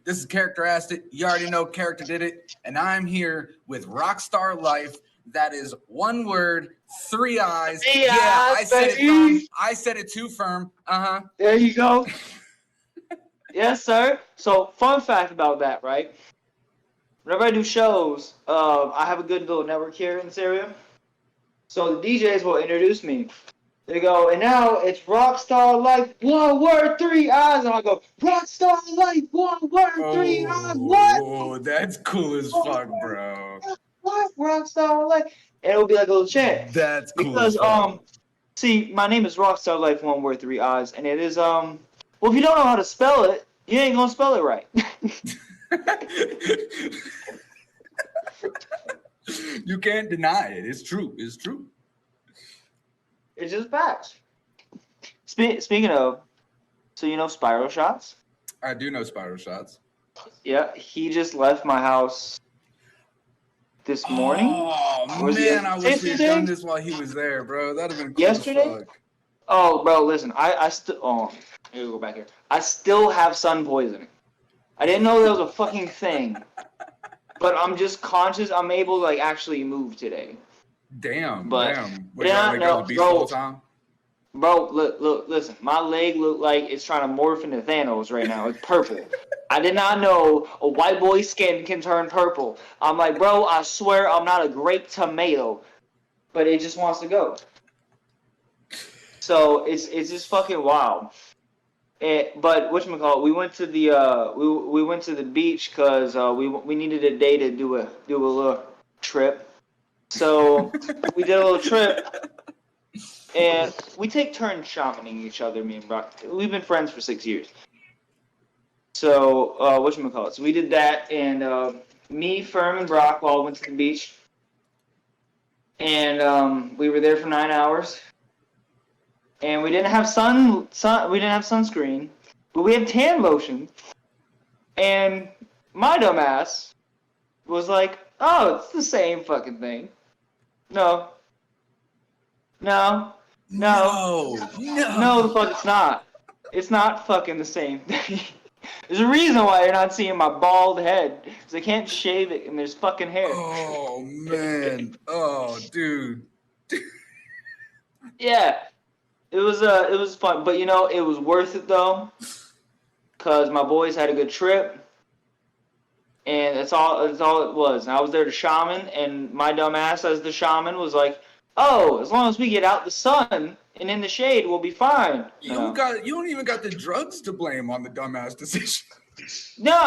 This is Character Asked It. You already know Character did it. And I'm here with Rockstarliife. That is one word, 3 eyes. Yeah, I said it firm. I said it too firm. There you go. Yes, sir. So, fun fact about that, right? Whenever I do shows, I have a good little network here in this area. So the DJs will introduce me. They go, and now it's Rockstarliife, 1 word, 3 eyes. And I go, Rockstarliife, 1 word, 3 eyes. What? Oh, that's cool as fuck, bro. What? Rockstarliife? And it'll be like a little chant. That's cool because, as fuck. See, my name is Rockstarliife, 1 word, 3 eyes. And it is, well, if you don't know how to spell it, you ain't gonna spell it right. You can't deny it. It's true. It's true. It's just facts. Speaking of, so you know Spiral Shots? I do know Spiral Shots. Yeah, he just left my house this morning. Oh, man, I wish we had done this while he was there, bro. That'd have been cool yesterday? as fuck. Oh, bro, listen, I still, here we go back here. I still have sun poisoning. I didn't know that was a fucking thing. But I'm just conscious I'm able to, like, actually move today. Damn. What, Yeah, no, bro. Bro, look, listen. My leg look like it's trying to morph into Thanos right now. It's purple. I did not know a white boy's skin can turn purple. I'm like, bro, I swear I'm not a grape tomato. But it just wants to go. So it's just fucking wild. But whatchamacallit, we went to the we went to the beach because we needed a day to do a little trip. So we did a little trip, and we take turns shamaning each other. Me and Brock, we've been friends for 6 years. So whatchamacallit, so we did that, and me, Firm, and Brock all went to the beach, and we were there for 9 hours. And we didn't have we didn't have sunscreen, but we had tan lotion. And my dumbass was like, "Oh, it's the same fucking thing." No, the fuck it's not. It's not fucking the same thing. There's a reason why you're not seeing my bald head, because I can't shave it and there's fucking hair. Oh man, oh dude. Yeah. It was fun, but you know, it was worth it though, cause my boys had a good trip, and that's all it was. And I was there to shaman, and my dumb ass as the shaman was like, "Oh, as long as we get out the sun and in the shade, we'll be fine." You don't even got the drugs to blame on the dumbass decision. No,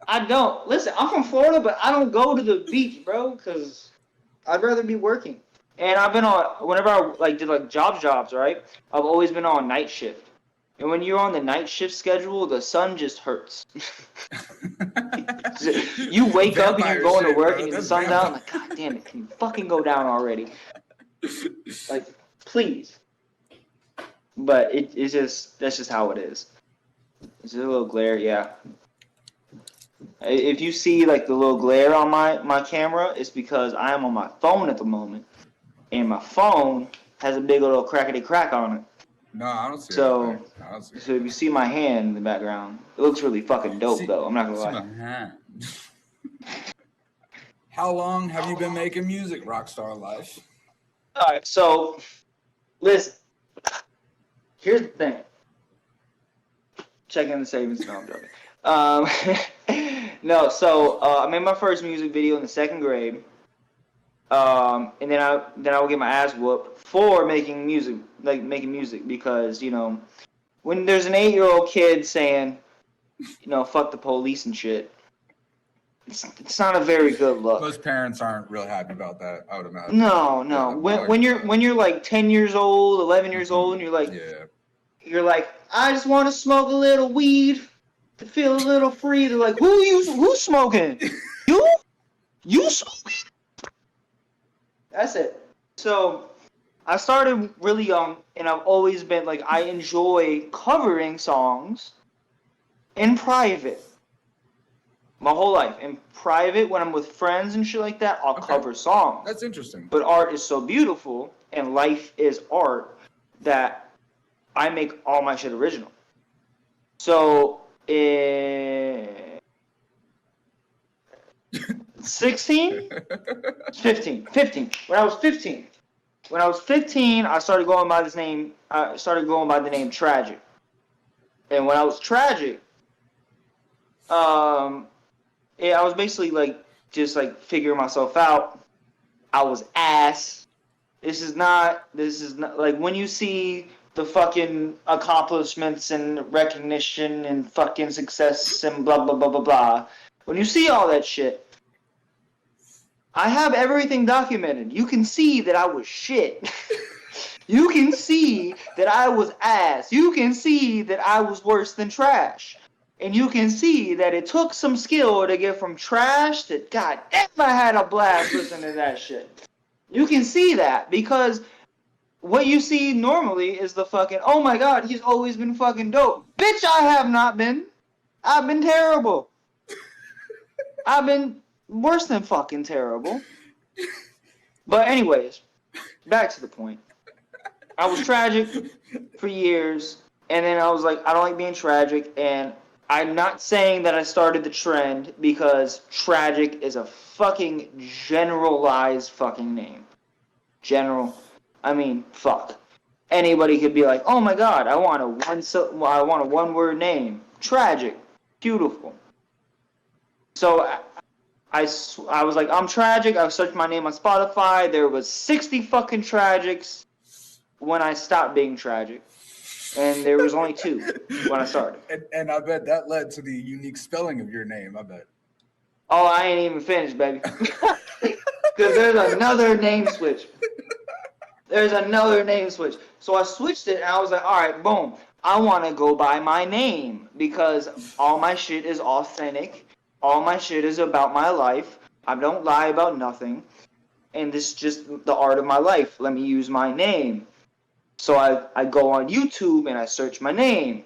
I don't. Listen, I'm from Florida, but I don't go to the beach, bro, cause I'd rather be working. And I've been on, whenever I did jobs, right? I've always been on night shift. And when you're on the night shift schedule, the sun just hurts. You wake up and you're going to work and the sun's out, and like, God damn it, can you fucking go down already? Like, please. But it's just, that's just how it is. It's a little glare, yeah. If you see like the little glare on my camera, it's because I am on my phone at the moment. And my phone has a big little crackety crack on it. No, I don't see it. So if you see my hand in the background, it looks really fucking dope, though. I'm not gonna lie. My hand. How long have you been making music, Rockstarliife? All right, so listen. Here's the thing. Check in the savings. No, I'm joking. No, so I made my first music video in the 2nd grade. And then I would get my ass whooped for making music because, you know, when there's an 8-year-old kid saying, you know, fuck the police and shit, it's not a very good look. Most parents aren't real happy about that, I would imagine. No. When you're like 10 years old, 11 years old, and you're like, I just want to smoke a little weed to feel a little free. They're like, who's smoking? You smoking? That's it. So I started really young, and I've always been like, I enjoy covering songs in private. My whole life. In private, when I'm with friends and shit like that, I'll cover songs. That's interesting. But art is so beautiful, and life is art, that I make all my shit original. So in 16? 15. 15. When I was 15. I started going by this name. I started going by the name Tragic. And when I was Tragic, I was basically like just like figuring myself out. I was ass. This is not like when you see the fucking accomplishments and recognition and fucking success and blah blah blah blah blah. When you see all that shit, I have everything documented. You can see that I was shit. You can see that I was ass. You can see that I was worse than trash. And you can see that it took some skill to get from trash to goddamn I had a blast listening to that shit. You can see that because what you see normally is the fucking, oh my god, he's always been fucking dope. Bitch, I have not been. I've been terrible. I've been worse than fucking terrible. But anyways, back to the point. I was Tragic for years, and then I was like, I don't like being Tragic, and I'm not saying that I started the trend because Tragic is a fucking generalized fucking name. Fuck. Anybody could be like, oh my god, I want a one-word name. Tragic. Beautiful. So I was like, I'm Tragic. I searched my name on Spotify. There was 60 fucking Tragics when I stopped being Tragic. And there was only 2 when I started. And I bet that led to the unique spelling of your name, I bet. Oh, I ain't even finished, baby. Because there's another name switch. So I switched it, and I was like, all right, boom. I want to go by my name because all my shit is authentic. All my shit is about my life. I don't lie about nothing. And this is just the art of my life. Let me use my name. So I go on YouTube and I search my name.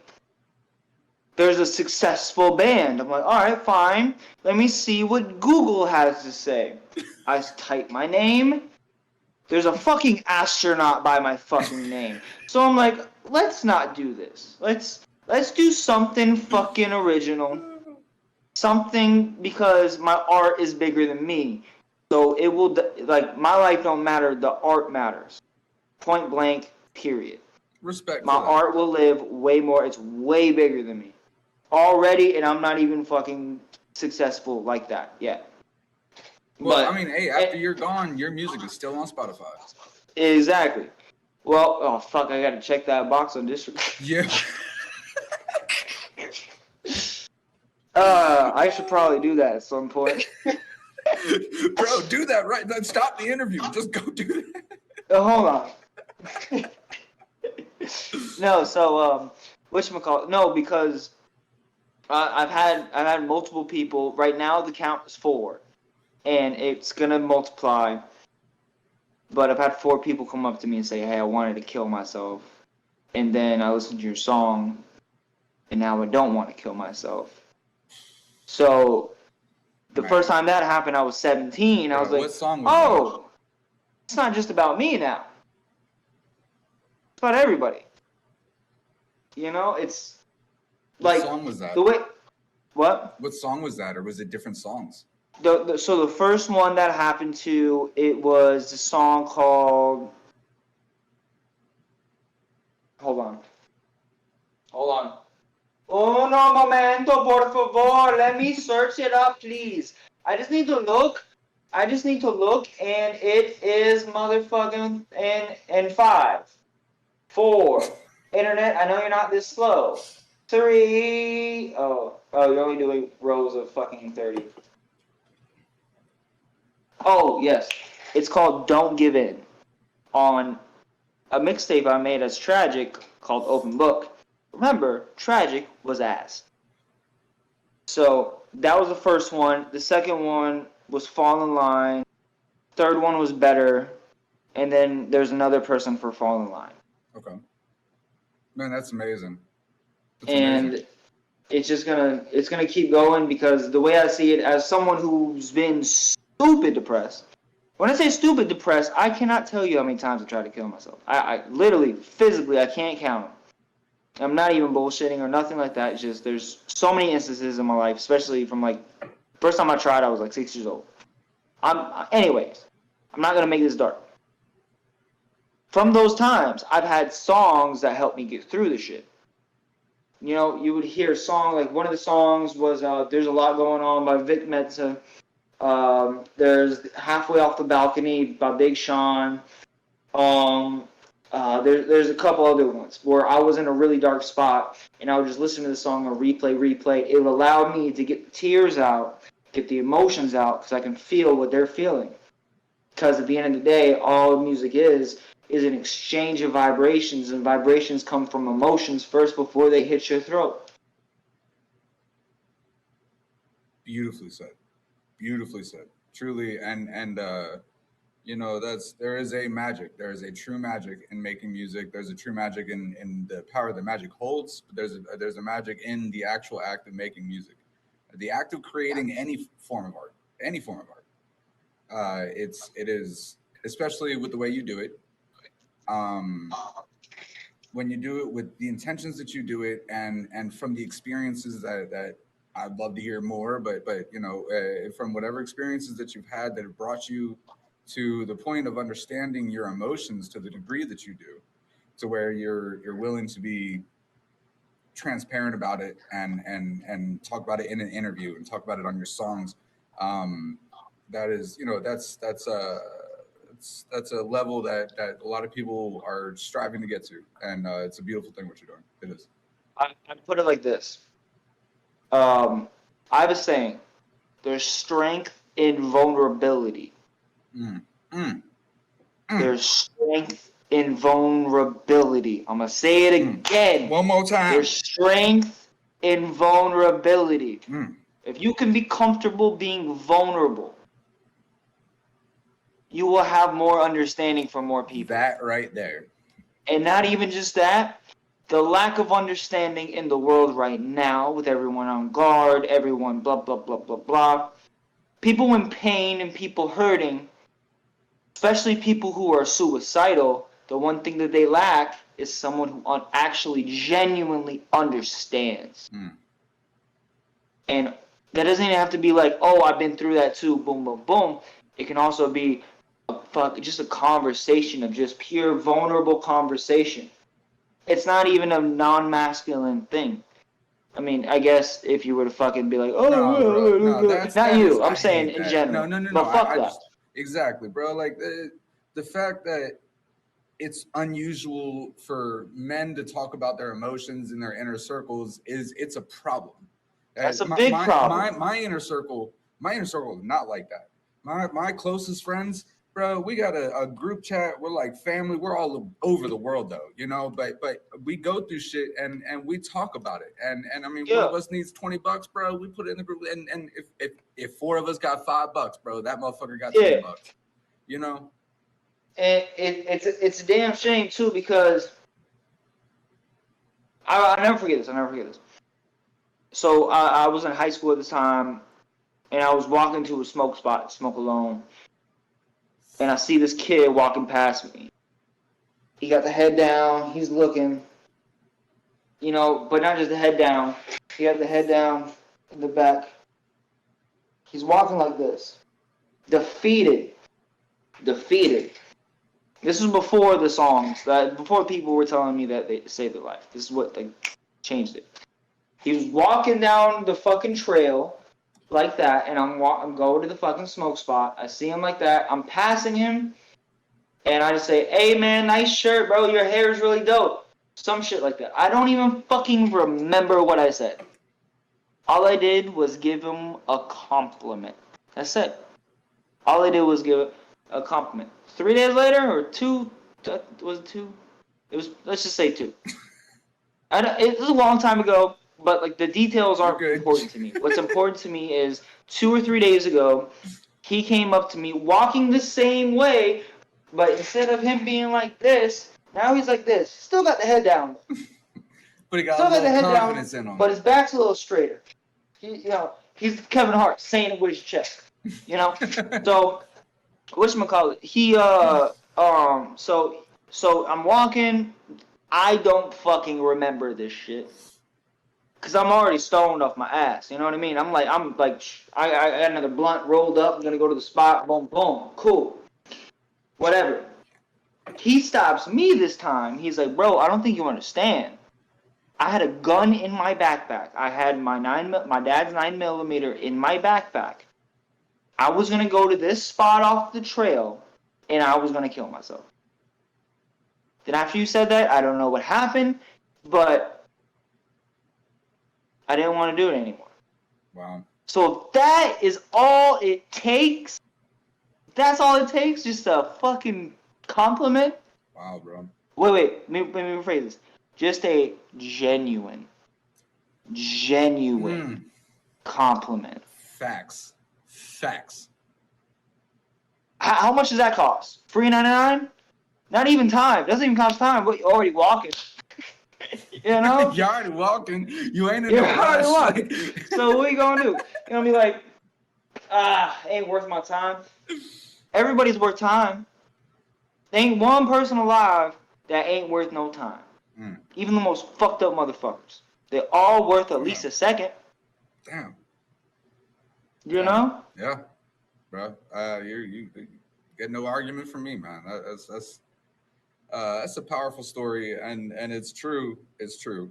There's a successful band. I'm like, all right, fine. Let me see what Google has to say. I type my name. There's a fucking astronaut by my fucking name. So I'm like, let's not do this. Let's do something fucking original. Something because my art is bigger than me. So it will, like, my life don't matter. The art matters. Point blank, period. Respect. My art will live way more. It's way bigger than me. Already, and I'm not even fucking successful like that yet. Well, I mean, hey, after you're gone, your music is still on Spotify. Exactly. Well, oh fuck, I gotta check that box on District. Yeah. I should probably do that at some point. Bro, do that right. Then stop the interview. Just go do that. Hold on. No, so whatchamacallit? No, because I've had multiple people. Right now, the count is 4. And it's gonna multiply. But I've had 4 people come up to me and say, hey, I wanted to kill myself. And then I listened to your song, and now I don't want to kill myself. So, the first time that happened, I was 17. I was like, what song was that? It's not just about me now. It's about everybody. You know, it's like... What song was that? What? What song was that, or was it different songs? So the first one that happened to, it was a song called... Hold on. Uno momento, por favor. Let me search it up, please. I just need to look, and it is motherfucking in 5, 4. Internet, I know you're not this slow. 3. Oh, you're only doing rows of fucking 30. Oh, yes. It's called Don't Give In on a mixtape I made as Tragic called Open Book. Remember, Tragic was ass. So, that was the first one. The second one was Fall in Line. Third one was Better. And then there's another person for Fall in Line. Okay. Man, that's amazing. Amazing. It's gonna keep going because the way I see it, as someone who's been stupid depressed. When I say stupid depressed, I cannot tell you how many times I tried to kill myself. I literally, physically, I can't count them. I'm not even bullshitting or nothing like that. It's just there's so many instances in my life, especially from like First time I tried, I was like 6 years old. Anyways, I'm not gonna make this dark. From those times, I've had songs that helped me get through the shit. You know, you would hear a song, like one of the songs was There's a Lot Going On by Vic Mensa. There's Halfway Off the Balcony by Big Sean. There's a couple other ones where I was in a really dark spot and I would just listen to the song and replay. It would allow me to get the tears out, get the emotions out, because I can feel what they're feeling. Because at the end of the day, all music is an exchange of vibrations, and vibrations come from emotions first before they hit your throat. Beautifully said. Beautifully said. Truly, and you know, there is a magic. There is a true magic in making music. There's a true magic in the power that magic holds. But there's a magic in the actual act of making music, the act of creating any form of art, any form of art. It is, especially with the way you do it. When you do it with the intentions that you do it, and from the experiences that I'd love to hear more, but you know, from whatever experiences that you've had that have brought you to the point of understanding your emotions to the degree that you do, to where you're willing to be transparent about it and talk about it in an interview and talk about it on your songs. That is, you know, that's a level that a lot of people are striving to get to, and it's a beautiful thing what you're doing. It is. I put it like this. I have a saying: there's strength in vulnerability. There's strength in vulnerability. I'm gonna say it again. One more time. There's strength in vulnerability. If you can be comfortable being vulnerable, you will have more understanding from more people. That right there. And not even just that, the lack of understanding in the world right now, with everyone on guard, everyone blah, blah, blah, blah, blah. People in pain and people hurting, especially people who are suicidal, the one thing that they lack is someone who actually genuinely understands. And that doesn't even have to be like, oh, I've been through that too, boom, boom, boom. It can also be just a conversation of just pure vulnerable conversation. It's not even a non-masculine thing. I mean, I guess if you were to fucking be like, oh, not you. I'm saying in general. No. But fuck that. Exactly, bro. Like the fact that it's unusual for men to talk about their emotions in their inner circles it's a problem. That's a big problem. My inner circle is not like that. My closest friends, bro, we got a group chat. We're like family. We're all over the world though, you know. But we go through shit and we talk about it. And I mean, one of us needs $20, bro. We put it in the group. And if four of us got $5, bro, that motherfucker got $20. You know. And it's a damn shame too, because I never forget this. So I was in high school at the time, and I was walking to a smoke spot, smoke alone, and I see this kid walking past me. He got the head down, he's looking, you know, but not just the head down. He got the head down in the back. He's walking like this, defeated. This was before the songs, before people were telling me that they saved their life. This is what changed it. He was walking down the fucking trail like that, and I'm going to the fucking smoke spot. I see him like that. I'm passing him, and I just say, hey, man, nice shirt, bro. Your hair is really dope. Some shit like that. I don't even fucking remember what I said. All I did was give him a compliment. That's it. All I did was give a compliment. 3 days later, or 2, was it 2? It was, let's just say 2. It was a long time ago, but like the details aren't important to me. What's important to me is 2 or 3 days ago, he came up to me walking the same way, but instead of him being like this, now he's like this. Still got the head down. But he got a little confidence in him. But his back's a little straighter. He's Kevin Hart saying it with his chest. You know? So whatchamacallit? So I'm walking. I don't fucking remember this shit. Cause I'm already stoned off my ass. You know what I mean? I got another blunt rolled up. I'm gonna go to the spot. Boom, boom. Cool. Whatever. He stops me this time. He's like, bro, I don't think you understand. I had a gun in my backpack. I had my dad's 9mm in my backpack. I was gonna go to this spot off the trail, and I was gonna kill myself. Then after you said that, I don't know what happened, but I didn't want to do it anymore. Wow. So if that is all it takes, that's all it takes, just a fucking compliment. Wow, bro. Wait, let me rephrase this. Just a genuine compliment. Facts. How much does that cost? $3.99? Not even time. Doesn't even cost time. But you're already walking. You know? You're already walking. You ain't in You're no already rush. walking. So what are you gonna do? You're gonna be like, ain't worth my time. Everybody's worth time. There ain't one person alive that ain't worth no time. Even the most fucked up motherfuckers. They're all worth at least a second. Damn. You know? Yeah, bro. You get no argument from me, man. That's a powerful story, and it's true. It's true.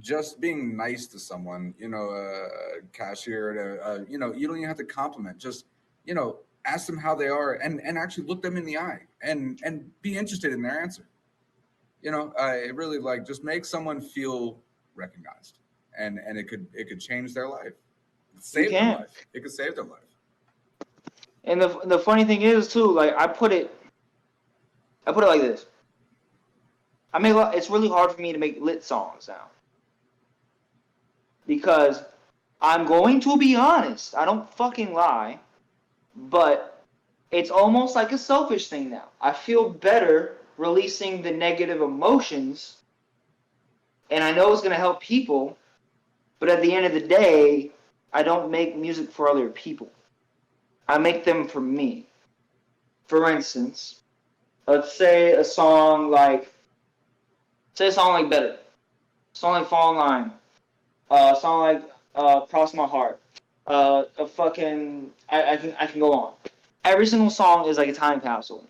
Just being nice to someone, cashier, you don't even have to compliment. Just, ask them how they are, and actually look them in the eye, and be interested in their answer. It really like just make someone feel recognized, and it could change their life, save their life. It could save their life. And the funny thing is too, like I put it like this. It's really hard for me to make lit songs now. Because I'm going to be honest, I don't fucking lie, but it's almost like a selfish thing now. I feel better releasing the negative emotions, and I know it's going to help people, but at the end of the day, I don't make music for other people. I make them for me. For instance, let's say a song like Better, a song like Fall in Line, a song like Cross My Heart, a fucking, I can go on. Every single song is like a time capsule.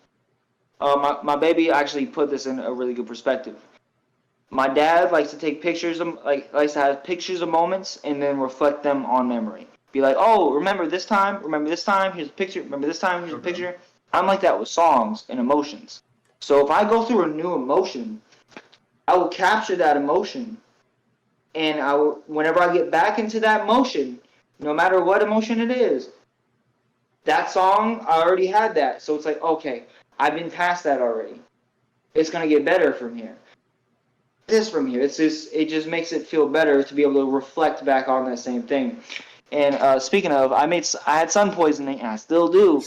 My baby actually put this in a really good perspective. My dad likes to take pictures of, likes to have pictures of moments and then reflect them on memory. Be like, oh, remember this time, here's a picture, remember this time, here's a picture. I'm like that with songs and emotions. So if I go through a new emotion, I will capture that emotion, and whenever I get back into that emotion, no matter what emotion it is, that song, I already had that. So it's like, okay, I've been past that already. It's going to get better from here. It just makes it feel better to be able to reflect back on that same thing. And speaking of, I had sun poisoning, and I still do.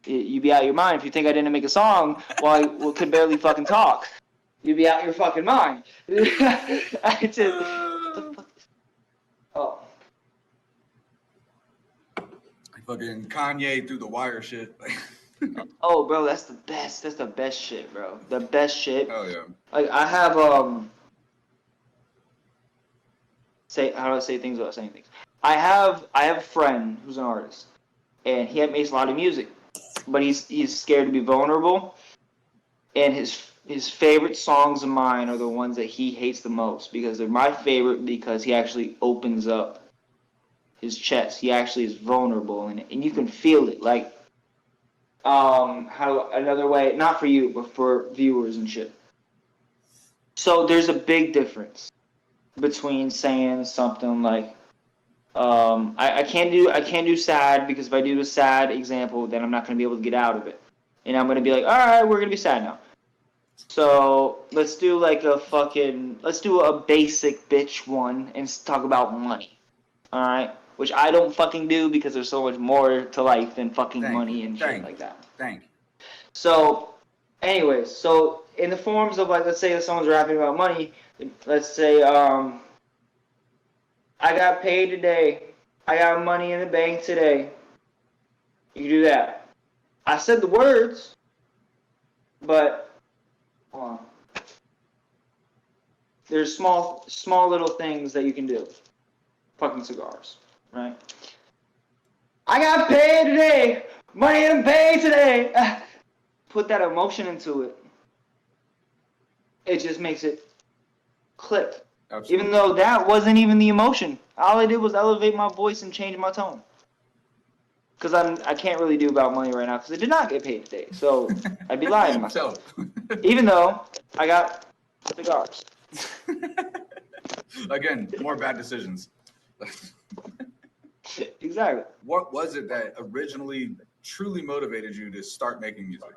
You'd be out of your mind if you think I didn't make a song while I could barely fucking talk. You'd be out of your fucking mind. I just, oh. Fucking Kanye through the wire shit. Oh, bro, that's the best. That's the best shit, bro. The best shit. Hell yeah. Like I have how do I say things without saying things? I have a friend who's an artist, and he makes a lot of music, but he's scared to be vulnerable, and his favorite songs of mine are the ones that he hates the most because they're my favorite because he actually opens up his chest. He actually is vulnerable in it, and you can feel it. Like how another way, not for you, but for viewers and shit. So there's a big difference between saying something like, I can't do sad because if I do a sad example, then I'm not going to be able to get out of it, and I'm going to be like, all right, we're going to be sad now. So let's do a basic bitch one and talk about money, all right? Which I don't fucking do because there's so much more to life than fucking money and shit like that. Thank you. So, anyways, so in the forms of, like, let's say if someone's rapping about money, let's say, I got paid today, I got money in the bank today. You can do that. I said the words, but, hold on. there's small little things that you can do. Fucking cigars, right? I got paid today. Money and paid today. Put that emotion into it. It just makes it click. Absolutely. Even though that wasn't even the emotion. All I did was elevate my voice and change my tone. Because I can't really do about money right now because I did not get paid today. So I'd be lying to myself. Even though I got cigars. Again, more bad decisions. Exactly. What was it that originally truly motivated you to start making music?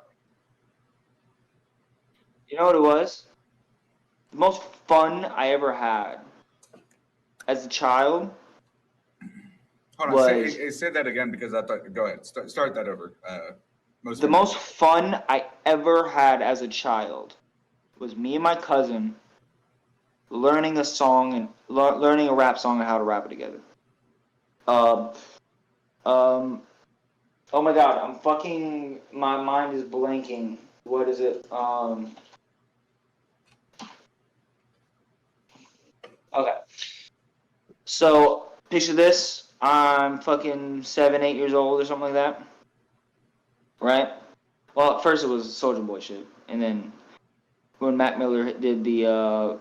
You know what it was? The most fun I ever had as a child. Hold on, say that again because I thought. Go ahead, start that over. The most fun I ever had as a child was me and my cousin learning a song and learning a rap song and how to rap it together. Oh my god, my mind is blanking. What is it? Okay. So, picture this. I'm fucking 7, 8 years old or something like that. Right? Well, at first it was Soulja Boy shit. And then when Mac Miller did the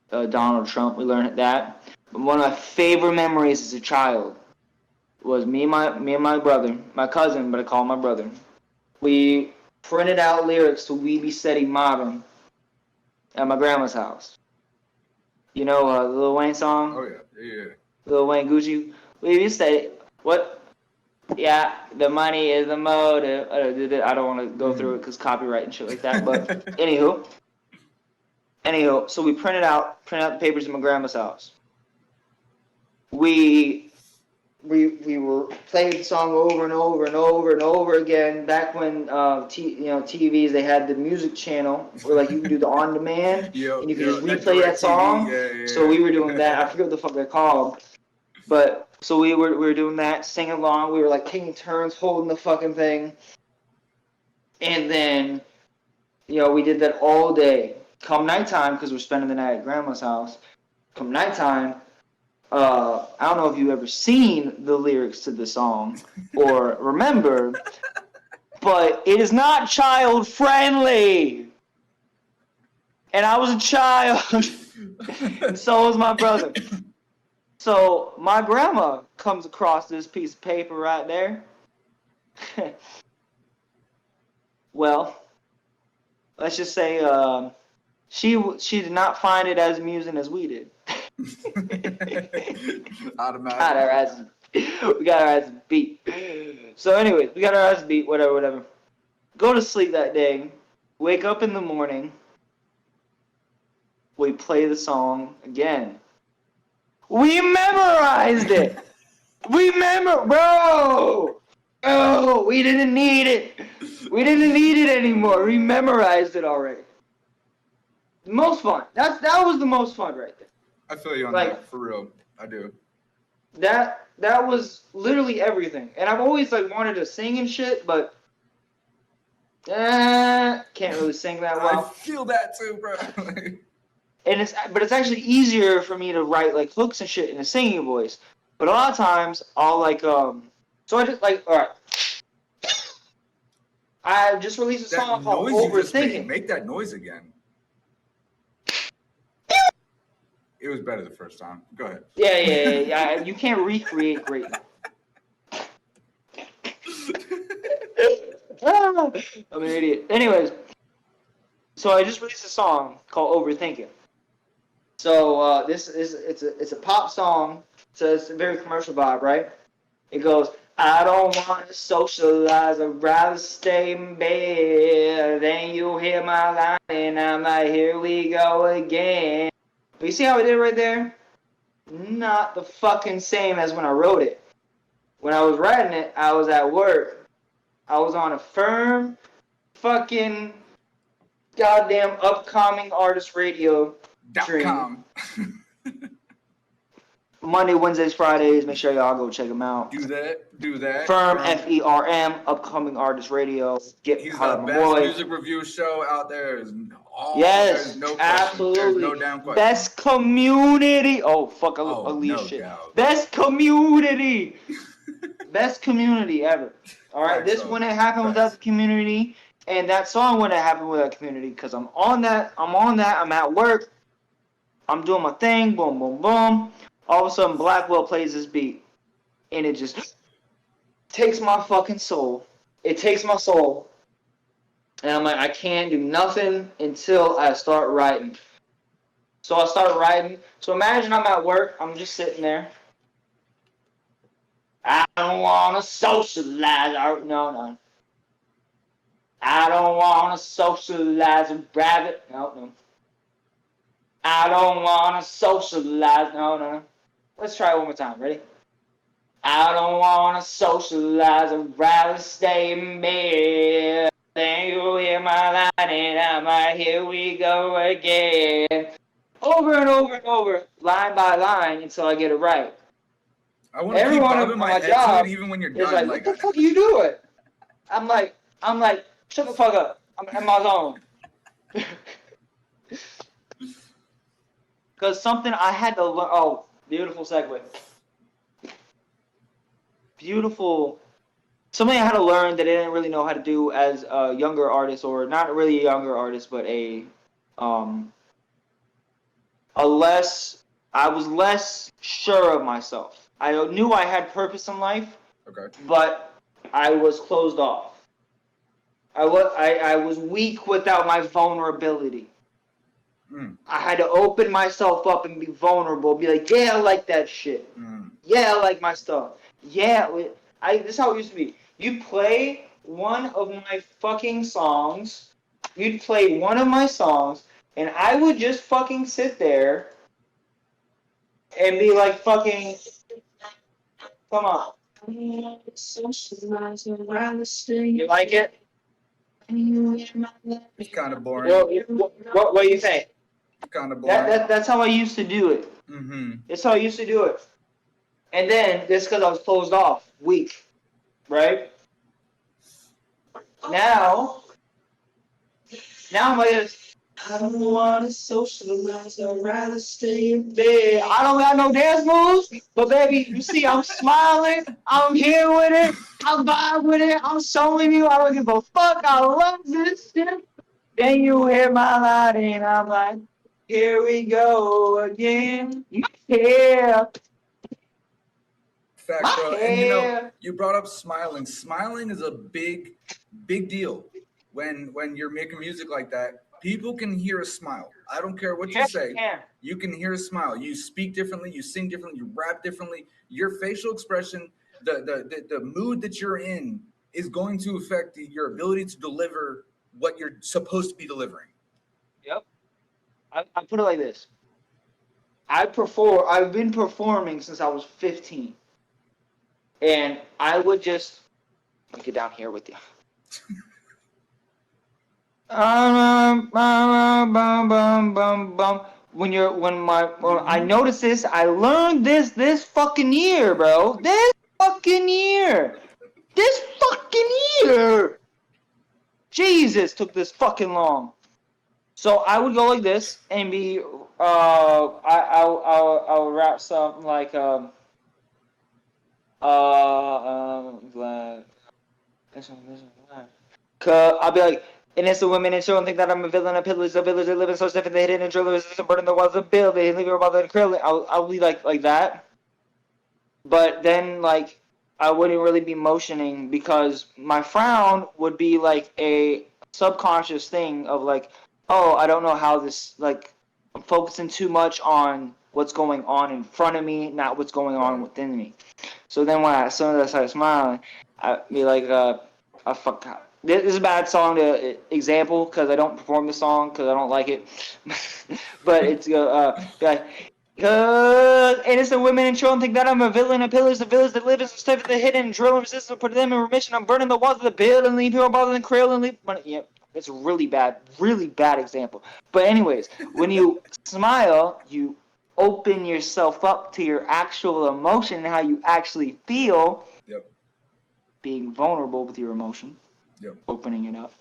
Donald Trump, we learned that. But one of my favorite memories as a child was me and my brother, my cousin, but I call him my brother. We printed out lyrics to We Be Steady Modern at my grandma's house. You know the Lil Wayne song? Oh yeah. Lil Wayne Gucci. We be steady. What? Yeah, the money is the motive. I don't want to go through it because copyright and shit like that. But anywho, so we printed out the papers in my grandma's house. We were playing the song over and over and over and over again. Back when TVs, they had the music channel where like you can do the on demand and you can just replay that song. Yeah. So we were doing that. I forget what the fuck they're called, but so we were doing that, singing along. We were like taking turns holding the fucking thing, and then we did that all day. Come nighttime, because we're spending the night at grandma's house. Come nighttime. I don't know if you've ever seen the lyrics to the song or remember, but it is not child friendly. And I was a child, and so was my brother. So my grandma comes across this piece of paper right there. Well, let's just say she did not find it as amusing as we did. Automatic. We got our ass beat. So anyways, we got our ass beat, whatever. Go to sleep that day. Wake up in the morning. We play the song again. We memorized it. Bro. Oh, we didn't need it. We didn't need it anymore. We memorized it already. The most fun. That was the most fun right there. I feel you on that, for real. I do. That was literally everything. And I've always wanted to sing and shit, but can't really sing that well. I feel that too, bro. And but it's actually easier for me to write hooks and shit in a singing voice. But a lot of times I'll so I just all right. I just released a song called Overthinking. Make that noise again. It was better the first time. Go ahead. Yeah. You can't recreate greatness. I'm an idiot. Anyways, so I just released a song called Overthinking. So it's a pop song. So it's a very commercial vibe, right? It goes, I don't want to socialize. I'd rather stay in bed. Then you hear my line, and I'm like, here we go again. But you see how I did right there? Not the fucking same as when I wrote it. When I was writing it, I was at work. I was on a firm fucking goddamn upcoming artist radio stream. Monday, Wednesdays, Fridays. Make sure y'all go check them out. Do that. Firm, FERM, upcoming artist radio. He's the best music review show out there. There's Oh, there's Yes, no question. There's no absolutely. damn question. Best community. Oh, fuck, Oh, ugly as no shit. doubt. Best community. Best community ever. All right, Facts this though. wouldn't happen without Facts. the community, and that song wouldn't happen without community because I'm on that. I'm on that. I'm at work. I'm doing my thing. Boom, boom, boom. All of a sudden, Blackwell plays this beat, and it just takes my fucking soul. It takes my soul, and I'm like, I can't do nothing until I start writing. So I start writing. So imagine I'm at work. I'm just sitting there. I don't want to socialize. No. I don't want to socialize with rabbit. No. I don't want to socialize. No. Let's try it one more time. Ready? I don't want to socialize. I'd rather stay in bed. Then you hear my line and I'm like, here we go again. Over and over and over, line by line, until I get it right. I want to keep Everyone bobbing on my my head to it job even when you're is done. like, what Like, the fuck are you doing? I'm like, shut the fuck up. I'm in my zone. Because something I had to learn. Oh, beautiful segue. Beautiful. Something I had to learn that I didn't really know how to do as a younger artist, or not really a younger artist, but um, a less. I was less sure of myself. I knew I had purpose in life, okay. but I was closed off. I was weak without my vulnerability. Mm, I had to open myself up and be vulnerable. Be like, yeah, I like that shit. mm. Yeah, I like my stuff. Yeah, this is how it used to be. You play one of my fucking songs. You'd play one of my songs, and I would just fucking sit there and be like, fucking, come on. You like it? It's kind of boring. What do you think? It's kind of boring. That's how I used to do it. Mm-hmm. That's how I used to do it. And then, just because I was closed off, weak, right? Now I'm like, I don't want to socialize, I'd rather stay in bed. I don't got no dance moves, but baby, you see, I'm smiling, I'm here with it, I'm vibe with it, I'm showing you, I don't give a fuck, I love this shit. Then you hear my line, and I'm like, here we go again. Yeah, Facts, my bro. And hair. you brought up smiling. Smiling is a big deal when you're making music like that. People can hear a smile. I don't care what you Yes, you say. can. You can hear a smile. You speak differently. You sing differently. You rap differently. Your facial expression, the mood that you're in, is going to affect your ability to deliver what you're supposed to be delivering. Yep. I put it like this. I've been performing since I was 15. And I would just let me get down here with you. When I Mm-hmm. noticed this, I learned this fucking year, bro. This fucking year. This fucking year. Jesus, took this fucking long. So I would go like this and be I would rap something like glad. I'll be like, and it's the women and children think that I'm a villain, a pillage, a village that live in so stiff and they hidden and drill resistant, burning the walls of build, they leave your mother and krill. I'll be like that. But then like I wouldn't really be motioning because my frown would be like a subconscious thing of like, oh, I don't know how this like I'm focusing too much on what's going on in front of me, not what's going on Right. within me. So then as soon as I started smiling, I'd be like, I fuck. This is a bad song to example because I don't perform the song because I don't like it. But it's like, innocent women and children think that I'm a villain, a pillars, the village that live in stuff of the hidden, drill and resistance, put them in remission. I'm burning the walls of the building, leave people bother than krill and leave. Yeah, it's a really bad example. But anyways, when you smile, you open yourself up to your actual emotion and how you actually feel, Yep. being vulnerable with your emotion, Yep. opening it up.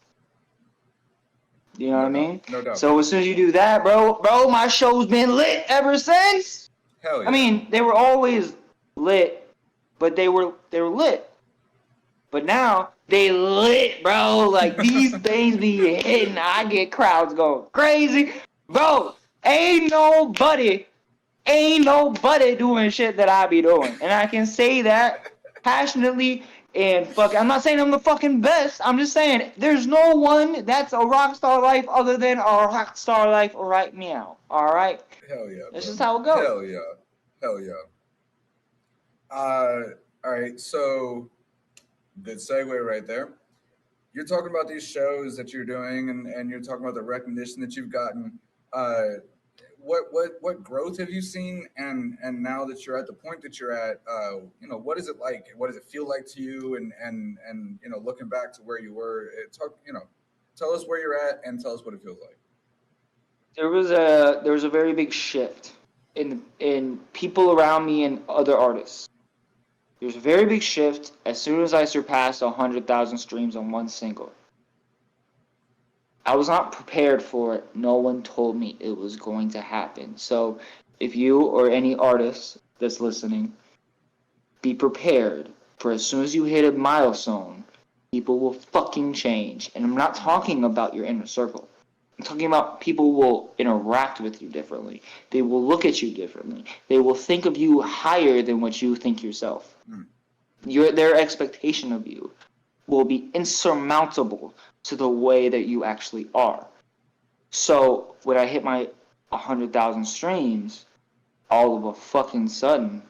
You know what I mean? No doubt. So as soon as you do that, bro, my show's been lit ever since. Hell yeah. I mean, they were always lit, but they were lit. But now they lit, bro. Like these things be hitting. I get crowds going crazy, bro. Ain't nobody doing shit that I be doing, and I can say that passionately. And fuck, I'm not saying I'm the fucking best. I'm just saying there's no one that's a Rockstarliife other than a Rockstarliife right meow. All right. Hell yeah. That's bro. just how it goes. Hell yeah. Hell yeah. All right. So good segue right there. You're talking about these shows that you're doing, and you're talking about the recognition that you've gotten. Uh, what growth have you seen, and now that you're at the point that you're at, what is it like? What does it feel like to you? And looking back to where you were, tell us where you're at and tell us what it feels like. There was a very big shift in people around me and other artists. There's a very big shift as soon as I surpassed 100,000 streams on one single. I was not prepared for it. No one told me it was going to happen. So if you or any artist that's listening, be prepared for as soon as you hit a milestone, people will fucking change. And I'm not talking about your inner circle. I'm talking about people will interact with you differently. They will look at you differently. They will think of you higher than what you think yourself. Their expectation of you will be insurmountable to the way that you actually are. So when I hit my 100,000 streams, all of a fucking sudden,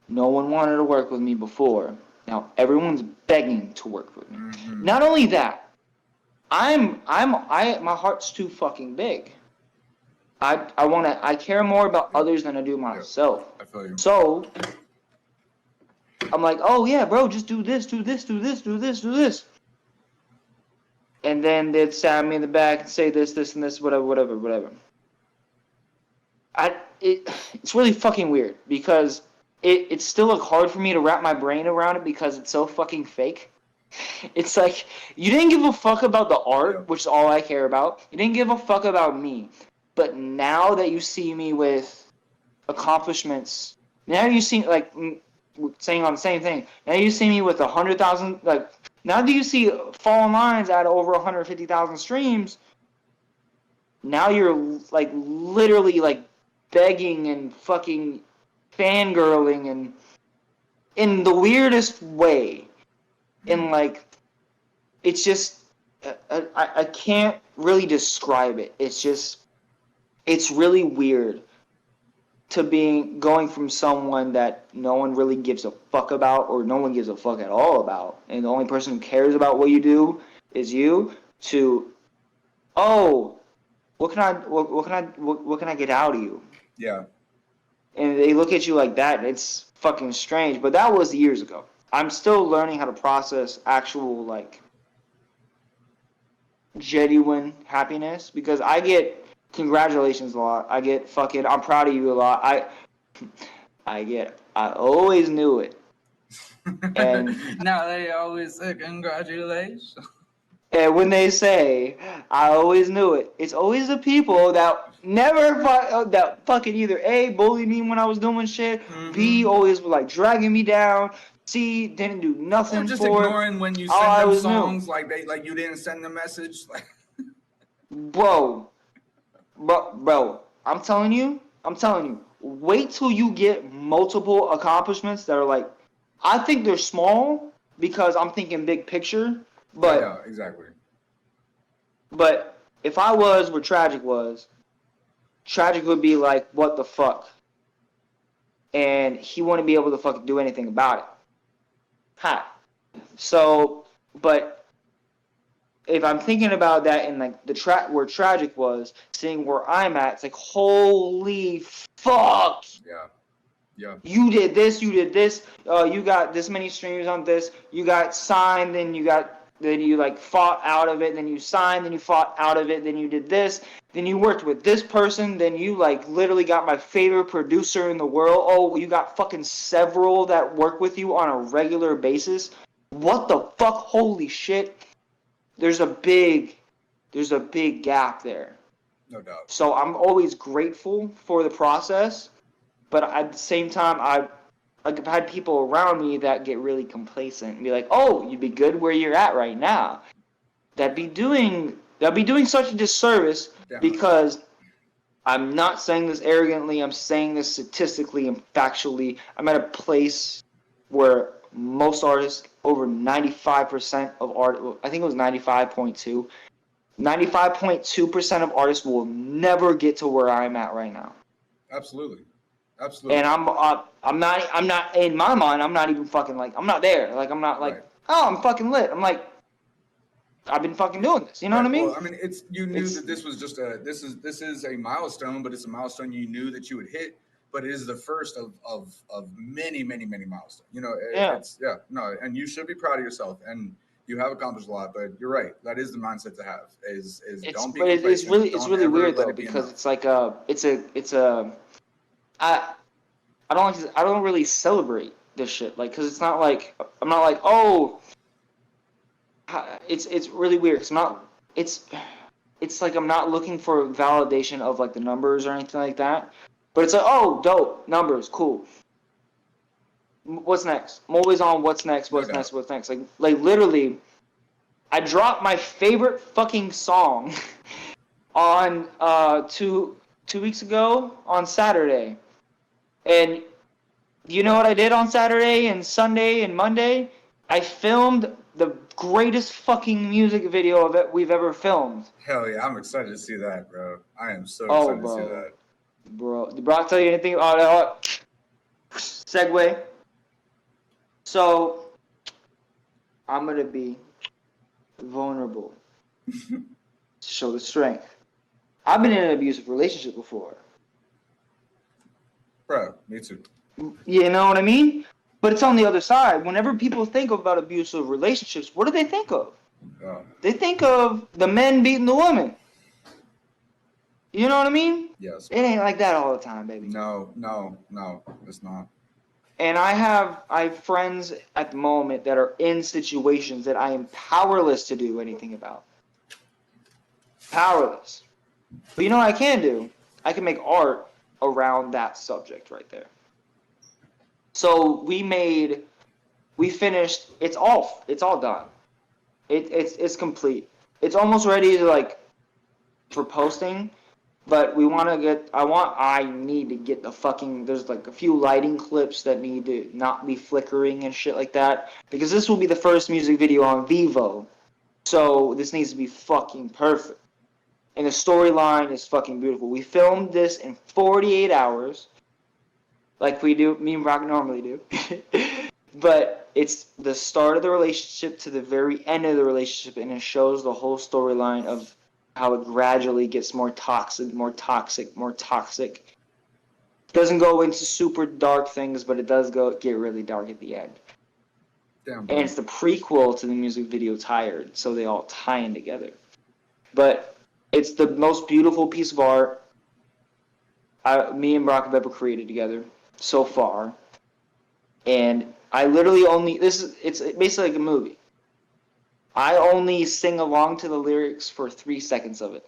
no one wanted to work with me before. Now everyone's begging to work with me. Mm-hmm. Not only that, my heart's too fucking big. I care more about others than I do myself. I feel you. So I'm like, oh yeah, bro, just do this, do this, do this, do this, do this. And then they'd stab me in the back and say this, and this, whatever. It's really fucking weird because it's still hard for me to wrap my brain around it because it's so fucking fake. It's like, you didn't give a fuck about the art, which is all I care about. You didn't give a fuck about me. But now that you see me with accomplishments, now you see, like, saying on the same thing, now you see me with 100,000, like, now that you see Fallen Lines at over 150,000 streams, now you're, like, literally, like, begging and fucking fangirling and in the weirdest way. And, like, it's just, I can't really describe it. It's just, it's really weird to going from someone that no one really gives a fuck about or no one gives a fuck at all about, and the only person who cares about what you do is you, to, oh, what can I get out of you? Yeah. And they look at you like that, and it's fucking strange. But that was years ago. I'm still learning how to process actual, like, genuine happiness, because I get congratulations a lot. I get fucking I'm proud of you a lot. I always knew it. And now they always say congratulations. And when they say I always knew it, it's always the people that never that fucking either A, bullied me when I was doing shit, B, always were like dragging me down, C, didn't do nothing, or just for ignoring it. when you send them songs, like you didn't send the message. Bro, I'm telling you, wait till you get multiple accomplishments that are like, I think they're small because I'm thinking big picture, but yeah, exactly. But if I was where Tragic was, Tragic would be like, what the fuck? And he wouldn't be able to fucking do anything about it. Ha. So, but if I'm thinking about that in like the where Tragic was, seeing where I'm at, it's like, holy fuck. Yeah. Yeah. You did this. You got this many streams on this. You got signed, then you like fought out of it, then you signed, then you fought out of it, then you did this, then you worked with this person, then you like literally got my favorite producer in the world. Oh, you got fucking several that work with you on a regular basis. What the fuck? Holy shit. There's a big there's a big gap there. No doubt. So I'm always grateful for the process, but at the same time, I've had people around me that get really complacent and be like, "Oh, you'd be good where you're at right now." That'd be doing such a disservice because I'm not saying this arrogantly. I'm saying this statistically and factually. I'm at a place where most artists, over 95% of art, I think it was 95.2, 95.2% of artists will never get to where I'm at right now. Absolutely. Absolutely. And I'm not in my mind. I'm not even fucking like, I'm not there. Like, I'm not like, oh, I'm fucking lit. I'm like, I've been fucking doing this. You know what I mean? Well, I mean, you knew that this was just this is a milestone, but it's a milestone you knew that you would hit. But it is the first of many milestones. You know, it's and you should be proud of yourself, and you have accomplished a lot. But you're right, that is the mindset to have. Is don't be complacent. It's really weird though, because it's like I don't really celebrate this shit, like, because it's not like I'm not like, oh, it's really weird. It's like I'm not looking for validation of like the numbers or anything like that, but it's like, oh, dope, numbers, cool. What's next? I'm always on what's next. Like literally, I dropped my favorite fucking song on 2 weeks ago on Saturday. And you know what I did on Saturday and Sunday and Monday? I filmed the greatest fucking music video of it we've ever filmed. Hell yeah, I'm excited to see that, bro. I am so excited to see that. Bro, did Brock tell you anything about that? Segue. So, I'm going to be vulnerable to show the strength. I've been in an abusive relationship before. Bro, me too. You know what I mean? But it's on the other side. Whenever people think about abusive relationships, what do they think of? Oh. They think of the men beating the women. You know what I mean? Yes. It ain't like that all the time, baby. No, it's not. And I have friends at the moment that are in situations that I am powerless to do anything about. Powerless. But you know what I can do? I can make art around that subject right there. So we finished, it's all done. It's complete. It's almost ready to like for posting, but I need to get the fucking, there's like a few lighting clips that need to not be flickering and shit like that, because this will be the first music video on Vivo. So this needs to be fucking perfect. And the storyline is fucking beautiful. We filmed this in 48 hours. Like me and Brock normally do. But it's the start of the relationship to the very end of the relationship, and it shows the whole storyline of how it gradually gets more toxic. Doesn't go into super dark things, but it does get really dark at the end. Damn, and it's the prequel to the music video Tired, so they all tie in together. But it's the most beautiful piece of art me and Brock have ever created together so far. And I literally it's basically like a movie. I only sing along to the lyrics for 3 seconds of it.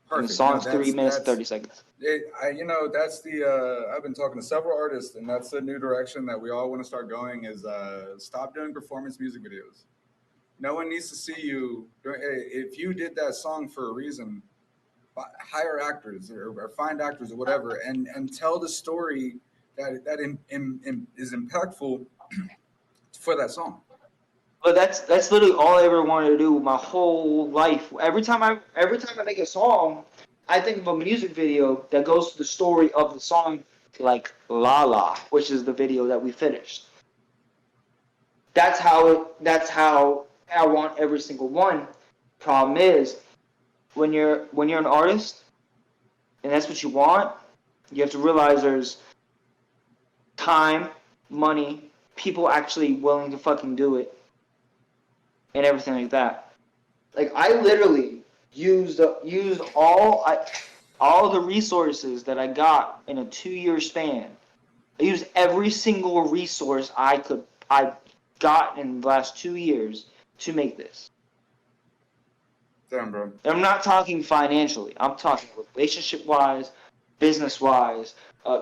Perfect. And the song's 3 minutes and 30 seconds. That's the, I've been talking to several artists, and that's the new direction that we all want to start going is stop doing performance music videos. No one needs to see you. If you did that song for a reason, hire actors or find actors or whatever, and tell the story that is impactful for that song. But that's literally all I ever wanted to do my whole life. Every time I make a song, I think of a music video that goes to the story of the song, like La La, which is the video that we finished. That's how I want every single one. Problem is, when you're an artist, and that's what you want, you have to realize there's time, money, people actually willing to fucking do it, and everything like that. Like, I literally used all the resources that I got in a 2-year span. I used every single resource I got in the last 2 years to make this. Damn, bro. And I'm not talking financially. I'm talking relationship-wise, business-wise,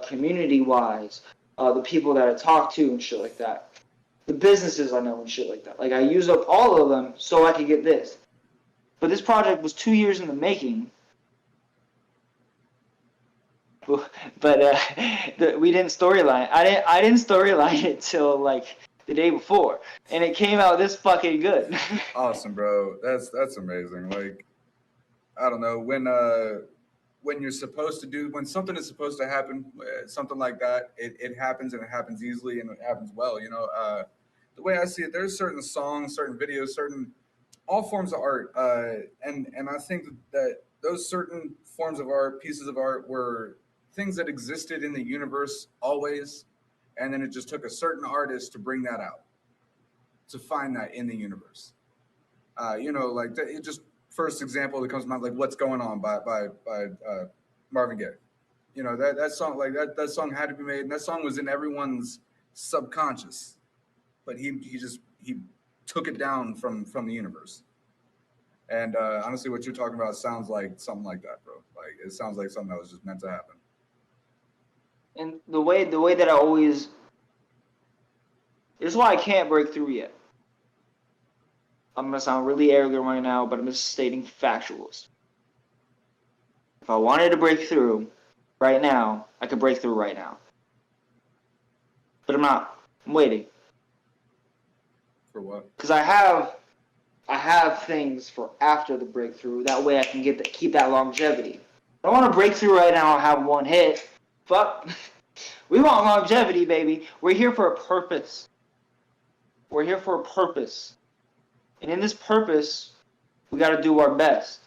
community-wise, the people that I talk to and shit like that. The businesses I know and shit like that. Like, I use up all of them so I could get this. But this project was 2 years in the making. But we didn't storyline. I didn't storyline it till like the day before, and it came out this fucking good. Awesome, bro. That's amazing. Like, I don't know when you're supposed to do when something is supposed to happen, something like that. It happens and it happens easily and it happens well. The way I see it, there's certain songs, certain videos, certain all forms of art, and I think that those certain forms of art, pieces of art, were things that existed in the universe always, and then it just took a certain artist to bring that out, to find that in the universe. Like it just first example that comes to mind, like "What's Going On" by Marvin Gaye. That song, like that song had to be made, and that song was in everyone's subconscious, but he took it down from the universe. And honestly, what you're talking about sounds like something like that, bro. Like it sounds like something that was just meant to happen. And the way that I always, this is why I can't break through yet. I'm gonna sound really arrogant right now, but I'm just stating factuals. If I wanted to break through right now, I could break through right now. But I'm not. I'm waiting. For what? Because I have things for after the breakthrough. That way I can keep that longevity. I don't want to break through right now and have one hit. Fuck. We want longevity, baby. We're here for a purpose. We're here for a purpose. And in this purpose, we got to do our best.